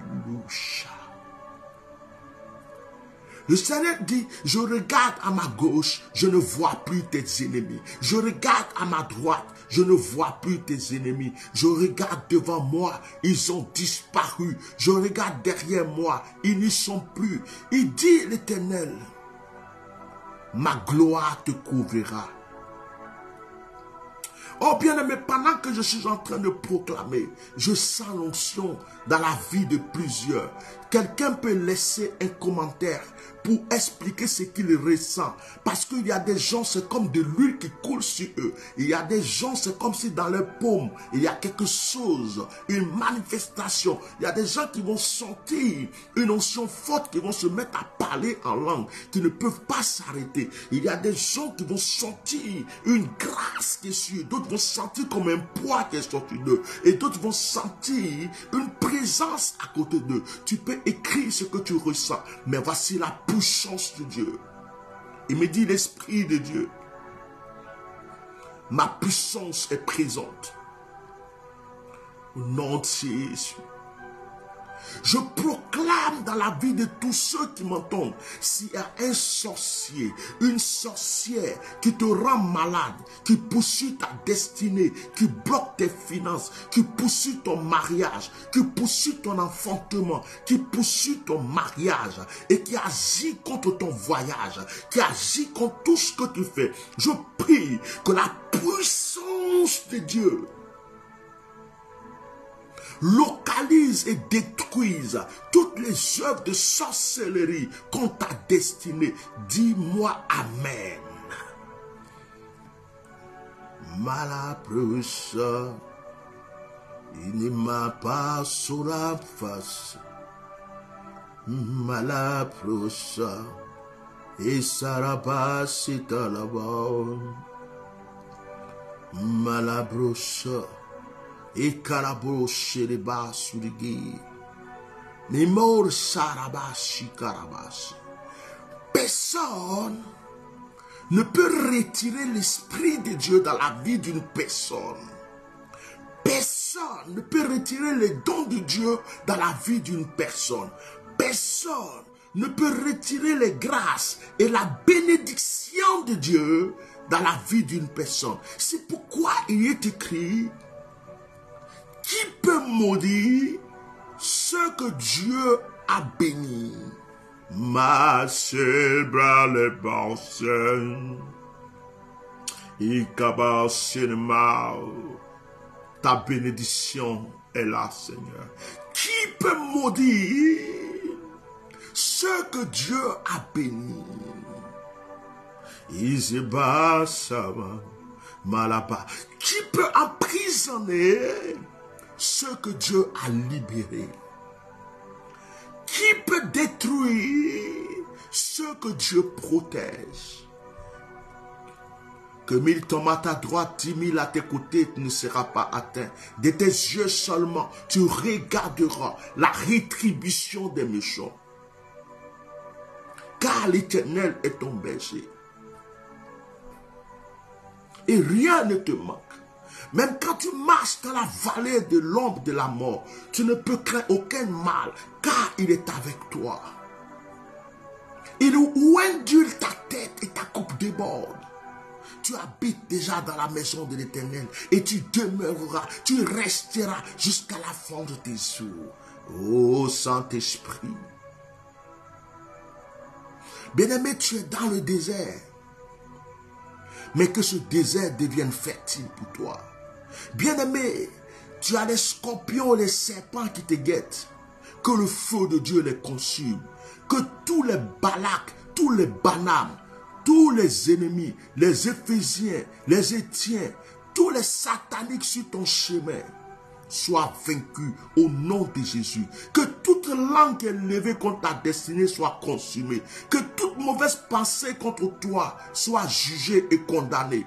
Le Seigneur dit, je regarde à ma gauche, je ne vois plus tes ennemis. Je regarde à ma droite, je ne vois plus tes ennemis. Je regarde devant moi, ils ont disparu. Je regarde derrière moi, ils n'y sont plus. Il dit l'Éternel, ma gloire te couvrira. Oh bien-aimé, pendant que je suis en train de proclamer, je sens l'onction dans la vie de plusieurs. Quelqu'un peut laisser un commentaire pour expliquer ce qu'il ressent. Parce qu'il y a des gens, c'est comme de l'huile qui coule sur eux. Il y a des gens, c'est comme si dans leur paume, il y a quelque chose, une manifestation. Il y a des gens qui vont sentir une onction forte, qui vont se mettre à parler en langue, qui ne peuvent pas s'arrêter. Il y a des gens qui vont sentir une grâce qui est sur eux. D'autres vont sentir comme un poids qui est sorti d'eux. Et d'autres vont sentir une présence à côté d'eux. Tu peux écrire ce que tu ressens. Mais voici la puissance de Dieu. Il me dit l'Esprit de Dieu. Ma puissance est présente. Au nom de Jésus. Je proclame dans la vie de tous ceux qui m'entendent, s'il y a un sorcier, une sorcière qui te rend malade, qui poursuit ta destinée, qui bloque tes finances, qui poursuit ton mariage, qui poursuit ton enfantement, qui poursuit ton mariage et qui agit contre ton voyage, qui agit contre tout ce que tu fais, je prie que la puissance de Dieu localise et détruise toutes les œuvres de sorcellerie contre ta destinée. Dis-moi Amen. Malaproussa, il ne m'a pas sur la face. Malaproussa, et Sarabas c'est à la bas. Malaproussa. Et karaboshe les bas surigi. Mimor sarabashi karabashi. Personne ne peut retirer l'Esprit de Dieu dans la vie d'une personne. Personne ne peut retirer les dons de Dieu dans la vie d'une personne. Personne ne peut retirer les grâces et la bénédiction de Dieu dans la vie d'une personne. C'est pourquoi il est écrit: qui peut maudire ce que Dieu a béni? Ma célébra les bansens. Ta bénédiction est là, Seigneur. Qui peut maudire ce que Dieu a béni? Malaba. Qui peut emprisonner ce que Dieu a libéré? Qui peut détruire ce que Dieu protège? Que 1000 tombent à ta droite, 10 000 à tes côtés, tu ne seras pas atteint. De tes yeux seulement, tu regarderas la rétribution des méchants. Car l'Éternel est ton berger. et rien ne te manque. Même quand tu marches dans la vallée de l'ombre de la mort, tu ne peux craindre aucun mal, car il est avec toi. Il oindule ta tête et ta coupe déborde. Tu habites déjà dans la maison de l'Éternel et tu demeureras, tu resteras jusqu'à la fin de tes jours. Ô Saint-Esprit. Bien-aimé, tu es dans le désert. Mais que ce désert devienne fertile pour toi. Bien-aimé, tu as les scorpions, les serpents qui te guettent. Que le feu de Dieu les consume. Que tous les Balaks, tous les Balaam, tous les ennemis, les Éphésiens, les Étiens, tous les sataniques sur ton chemin soient vaincus au nom de Jésus. Que toute langue qui est levée contre ta destinée soit consumée. Que toute mauvaise pensée contre toi soit jugée et condamnée.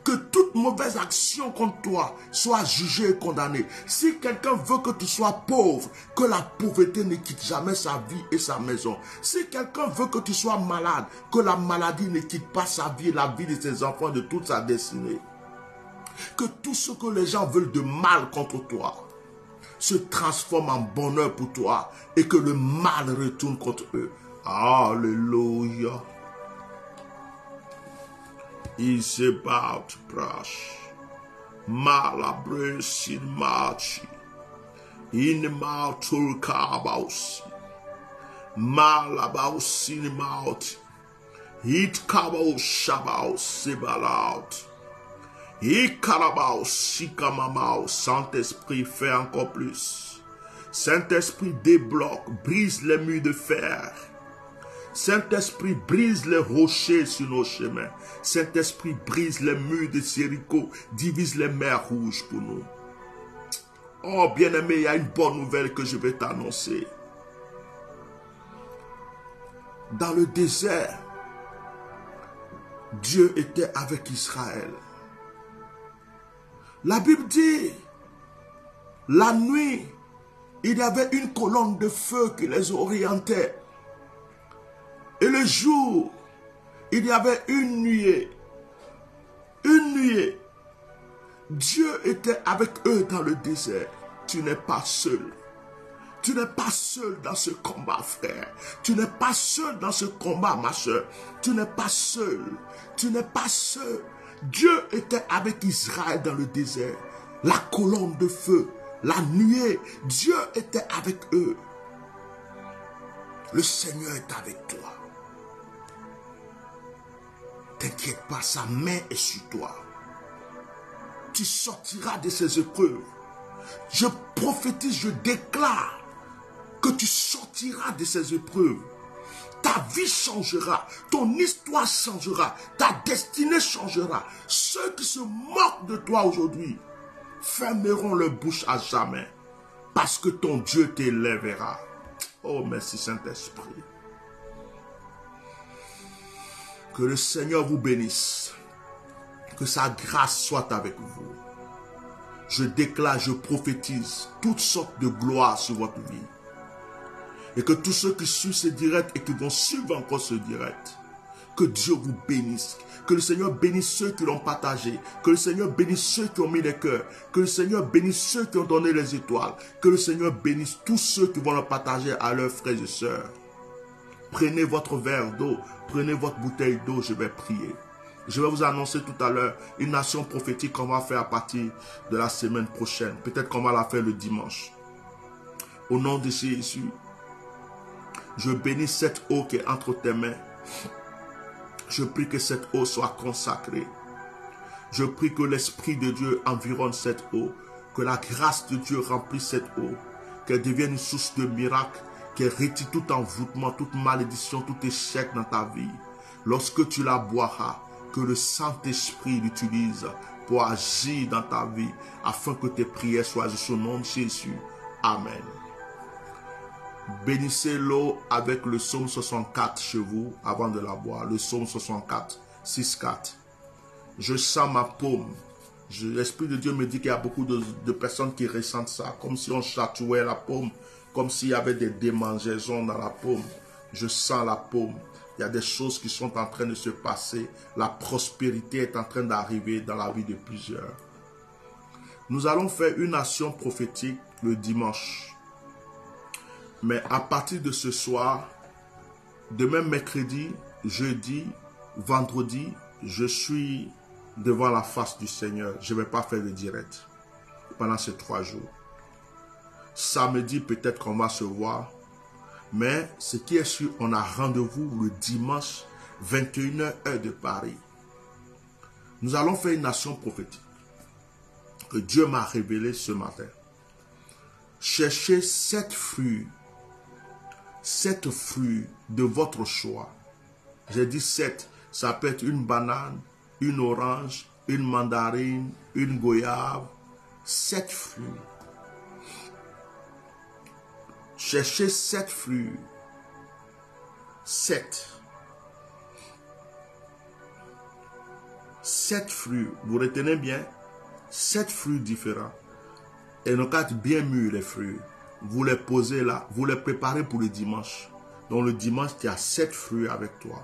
Que toute mauvaise action contre toi soit jugée et condamnée. Si quelqu'un veut que tu sois pauvre, que la pauvreté ne quitte jamais sa vie et sa maison. Si quelqu'un veut que tu sois malade, que la maladie ne quitte pas sa vie et la vie de ses enfants, de toute sa destinée. Que tout ce que les gens veulent de mal contre toi se transforme en bonheur pour toi et que le mal retourne contre eux. Alléluia. Is about brush. Malabres in march. In mouth cabaus. Malabaus in mouth. Hit cabaus shabaus sebalaut. Ikarabao, Sikamamao, Saint-Esprit, fais encore plus. Saint-Esprit, débloque, brise les murs de fer. Saint-Esprit, brise les rochers sur nos chemins. Saint-Esprit, brise les murs de Jéricho, divise les mers rouges pour nous. Oh, bien-aimé, il y a une bonne nouvelle que je vais t'annoncer. Dans le désert, Dieu était avec Israël. La Bible dit, la nuit, il y avait une colonne de feu qui les orientait. Et le jour, il y avait une nuée. Une nuée. Dieu était avec eux dans le désert. Tu n'es pas seul. Tu n'es pas seul dans ce combat, frère. Tu n'es pas seul dans ce combat, ma soeur. Tu n'es pas seul. Tu n'es pas seul. Dieu était avec Israël dans le désert. La colonne de feu, la nuée, Dieu était avec eux. Le Seigneur est avec toi. T'inquiète pas, sa main est sur toi. Tu sortiras de ces épreuves. Je prophétise, je déclare que tu sortiras de ces épreuves. Ta vie changera, ton histoire changera, ta destinée changera. Ceux qui se moquent de toi aujourd'hui fermeront leur bouche à jamais parce que ton Dieu t'élèvera. Oh, merci Saint-Esprit. Que le Seigneur vous bénisse. Que sa grâce soit avec vous. Je déclare, je prophétise toutes sortes de gloires sur votre vie. Et que tous ceux qui suivent ce direct et qui vont suivre encore ce direct, que Dieu vous bénisse. Que le Seigneur bénisse ceux qui l'ont partagé. Que le Seigneur bénisse ceux qui ont mis les cœurs. Que le Seigneur bénisse ceux qui ont donné les étoiles. Que le Seigneur bénisse tous ceux qui vont le partager à leurs frères et sœurs. Prenez votre verre d'eau. Prenez votre bouteille d'eau. Je vais prier. Je vais vous annoncer tout à l'heure une nation prophétique qu'on va faire à partir de la semaine prochaine. Peut-être qu'on va la faire le dimanche. Au nom de Jésus, je bénis cette eau qui est entre tes mains. Je prie que cette eau soit consacrée. Je prie que l'Esprit de Dieu environne cette eau. Que la grâce de Dieu remplisse cette eau. Qu'elle devienne une source de miracle. Qu'elle retire tout envoûtement, toute malédiction, tout échec dans ta vie. Lorsque tu la boiras, que le Saint-Esprit l'utilise pour agir dans ta vie. Afin que tes prières soient jusqu'au nom de Jésus. Amen. Bénissez l'eau avec le psaume 64 chez vous avant de la boire. Le psaume 64, 6-4. Je sens ma paume. L'Esprit de Dieu me dit qu'il y a beaucoup de personnes qui ressentent ça. Comme si on chatouait la paume. Comme s'il y avait des démangeaisons dans la paume. Je sens la paume. Il y a des choses qui sont en train de se passer. La prospérité est en train d'arriver dans la vie de plusieurs. Nous allons faire une action prophétique le dimanche. Mais à partir de ce soir, demain mercredi, jeudi, vendredi, je suis devant la face du Seigneur. Je ne vais pas faire de direct pendant ces 3 jours. Samedi, peut-être qu'on va se voir. Mais ce qui est sûr, on a rendez-vous le dimanche, 21h heure de Paris. Nous allons faire une action prophétique que Dieu m'a révélée ce matin. Cherchez 7 fruits de votre choix. J'ai dit 7, ça peut être une banane, une orange, une mandarine, une goyave, 7 fruits. Cherchez 7 fruits. 7. 7 fruits. Vous retenez bien? 7 fruits différents. Et nos 4 bien mûrs les fruits. Vous les posez là. Vous les préparez pour le dimanche. Donc le dimanche, tu as 7 fruits avec toi.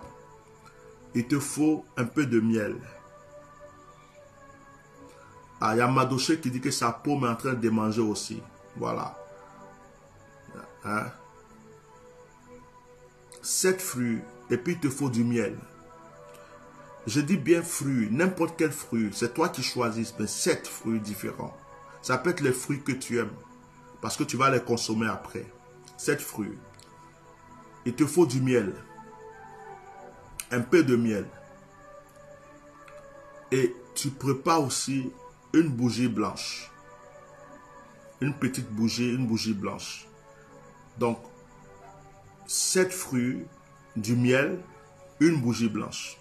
Il te faut un peu de miel. Ah, il y a Madoché qui dit que sa paume est en train de manger aussi. Voilà. Hein? 7 fruits. Et puis il te faut du miel. Je dis bien fruits. N'importe quel fruit. C'est toi qui choisis. Mais 7 fruits différents. Ça peut être les fruits que tu aimes. Parce que tu vas les consommer après. 7 fruits. Il te faut du miel. Un peu de miel. Et tu prépares aussi une bougie blanche. Une petite bougie, une bougie blanche. Donc, 7 fruits, du miel, une bougie blanche.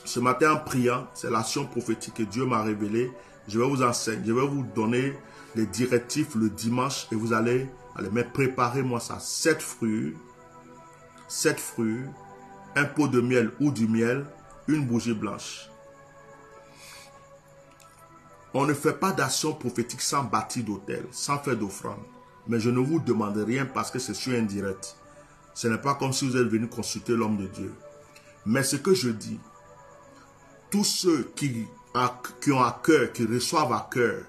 Ce matin, en priant, c'est l'action prophétique que Dieu m'a révélée. Je vais vous enseigner, je vais vous donner les directives le dimanche et vous allez mais préparez-moi ça. 7 fruits, un pot de miel ou du miel, une bougie blanche. On ne fait pas d'action prophétique sans bâtir d'autel, sans faire d'offrande. Mais je ne vous demande rien parce que c'est sur indirect. Ce n'est pas comme si vous êtes venu consulter l'homme de Dieu. Mais ce que je dis, tous ceux qui ont à cœur, qui reçoivent à cœur,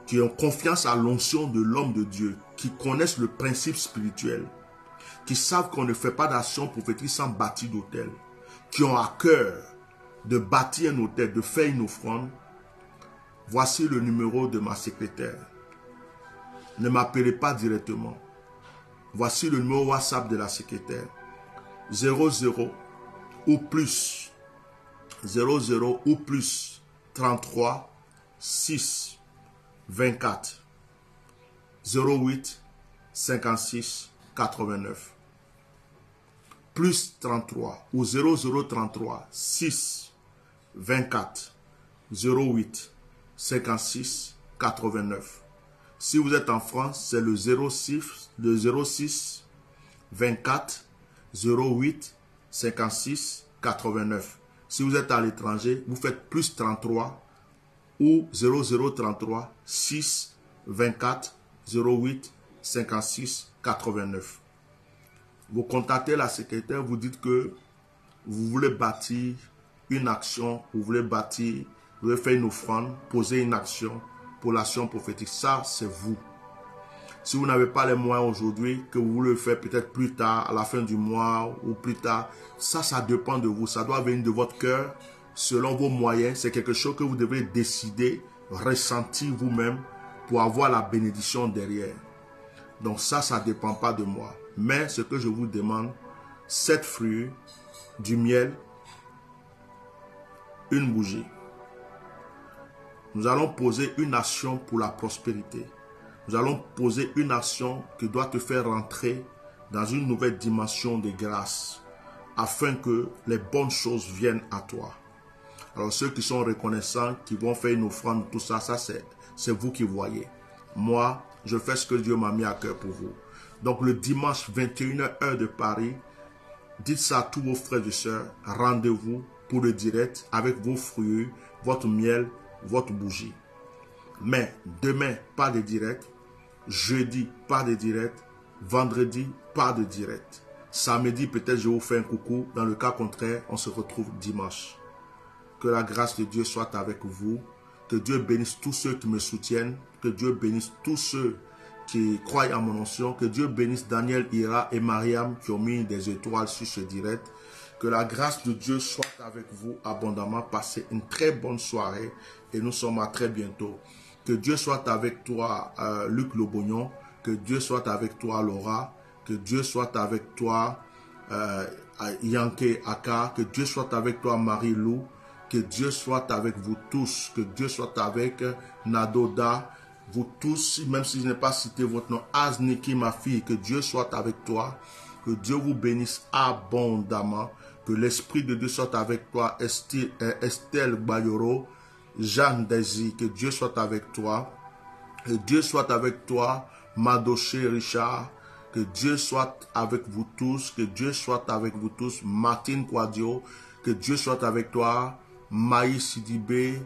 qui ont confiance à l'onction de l'homme de Dieu, qui connaissent le principe spirituel, qui savent qu'on ne fait pas d'action prophétique sans bâtir d'autel, qui ont à cœur de bâtir un autel, de faire une offrande, voici le numéro de ma secrétaire. Ne m'appelez pas directement. Voici le numéro WhatsApp de la secrétaire. 00 ou plus. 00 ou plus 33 6 24 08 56 89. Plus 33 ou 0033 6 24 08 56 89. Si vous êtes en France, c'est le 06 24 08 56 89. Si vous êtes à l'étranger, vous faites plus 33 ou 0033 6 24 08 56 89. Vous contactez la secrétaire, vous dites que vous voulez bâtir une action, vous voulez faire une offrande, poser une action pour l'action prophétique. Ça, c'est vous. Si vous n'avez pas les moyens aujourd'hui, que vous voulez le faire peut-être plus tard, à la fin du mois ou plus tard, ça dépend de vous. Ça doit venir de votre cœur, selon vos moyens. C'est quelque chose que vous devez décider, ressentir vous-même pour avoir la bénédiction derrière. Donc ça ne dépend pas de moi. Mais ce que je vous demande, 7 fruits, du miel, une bougie. Nous allons poser une action pour la prospérité. Nous allons poser une action qui doit te faire rentrer dans une nouvelle dimension de grâce afin que les bonnes choses viennent à toi. Alors ceux qui sont reconnaissants, qui vont faire une offrande, tout ça, c'est vous qui voyez. Moi, je fais ce que Dieu m'a mis à cœur pour vous. Donc le dimanche 21h heure de Paris, dites ça à tous vos frères et sœurs, rendez-vous pour le direct avec vos fruits, votre miel, votre bougie. Mais demain, pas de direct. Jeudi, pas de direct. Vendredi, pas de direct. Samedi, peut-être je vous fais un coucou. Dans le cas contraire, on se retrouve dimanche. Que la grâce de Dieu soit avec vous. Que Dieu bénisse tous ceux qui me soutiennent. Que Dieu bénisse tous ceux qui croient en mon onction. Que Dieu bénisse Daniel, Ira et Mariam qui ont mis des étoiles sur ce direct. Que la grâce de Dieu soit avec vous abondamment. Passez une très bonne soirée et nous sommes à très bientôt. Que Dieu soit avec toi, Luc Lobognon. Que Dieu soit avec toi, Laura. Que Dieu soit avec toi, Yankee Aka. Que Dieu soit avec toi, Marie-Lou. Que Dieu soit avec vous tous. Que Dieu soit avec Nadoda. Vous tous, même si je n'ai pas cité votre nom, Azniki, ma fille. Que Dieu soit avec toi. Que Dieu vous bénisse abondamment. Que l'Esprit de Dieu soit avec toi, Estelle Bayoro, Jeanne Désir. Que Dieu soit avec toi. Que Dieu soit avec toi, Madoché Richard. Que Dieu soit avec vous tous. Que Dieu soit avec vous tous. Martine Quadio. Que Dieu soit avec toi. Maïs Sidibé.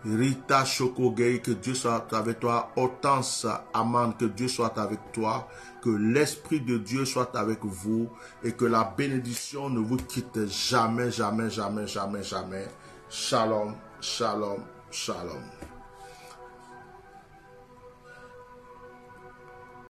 Rita Chokogay. Que Dieu soit avec toi. Hortense Aman. Que Dieu soit avec toi. Que l'Esprit de Dieu soit avec vous. Et que la bénédiction ne vous quitte jamais, jamais, jamais, jamais, jamais. Shalom, shalom, shalom.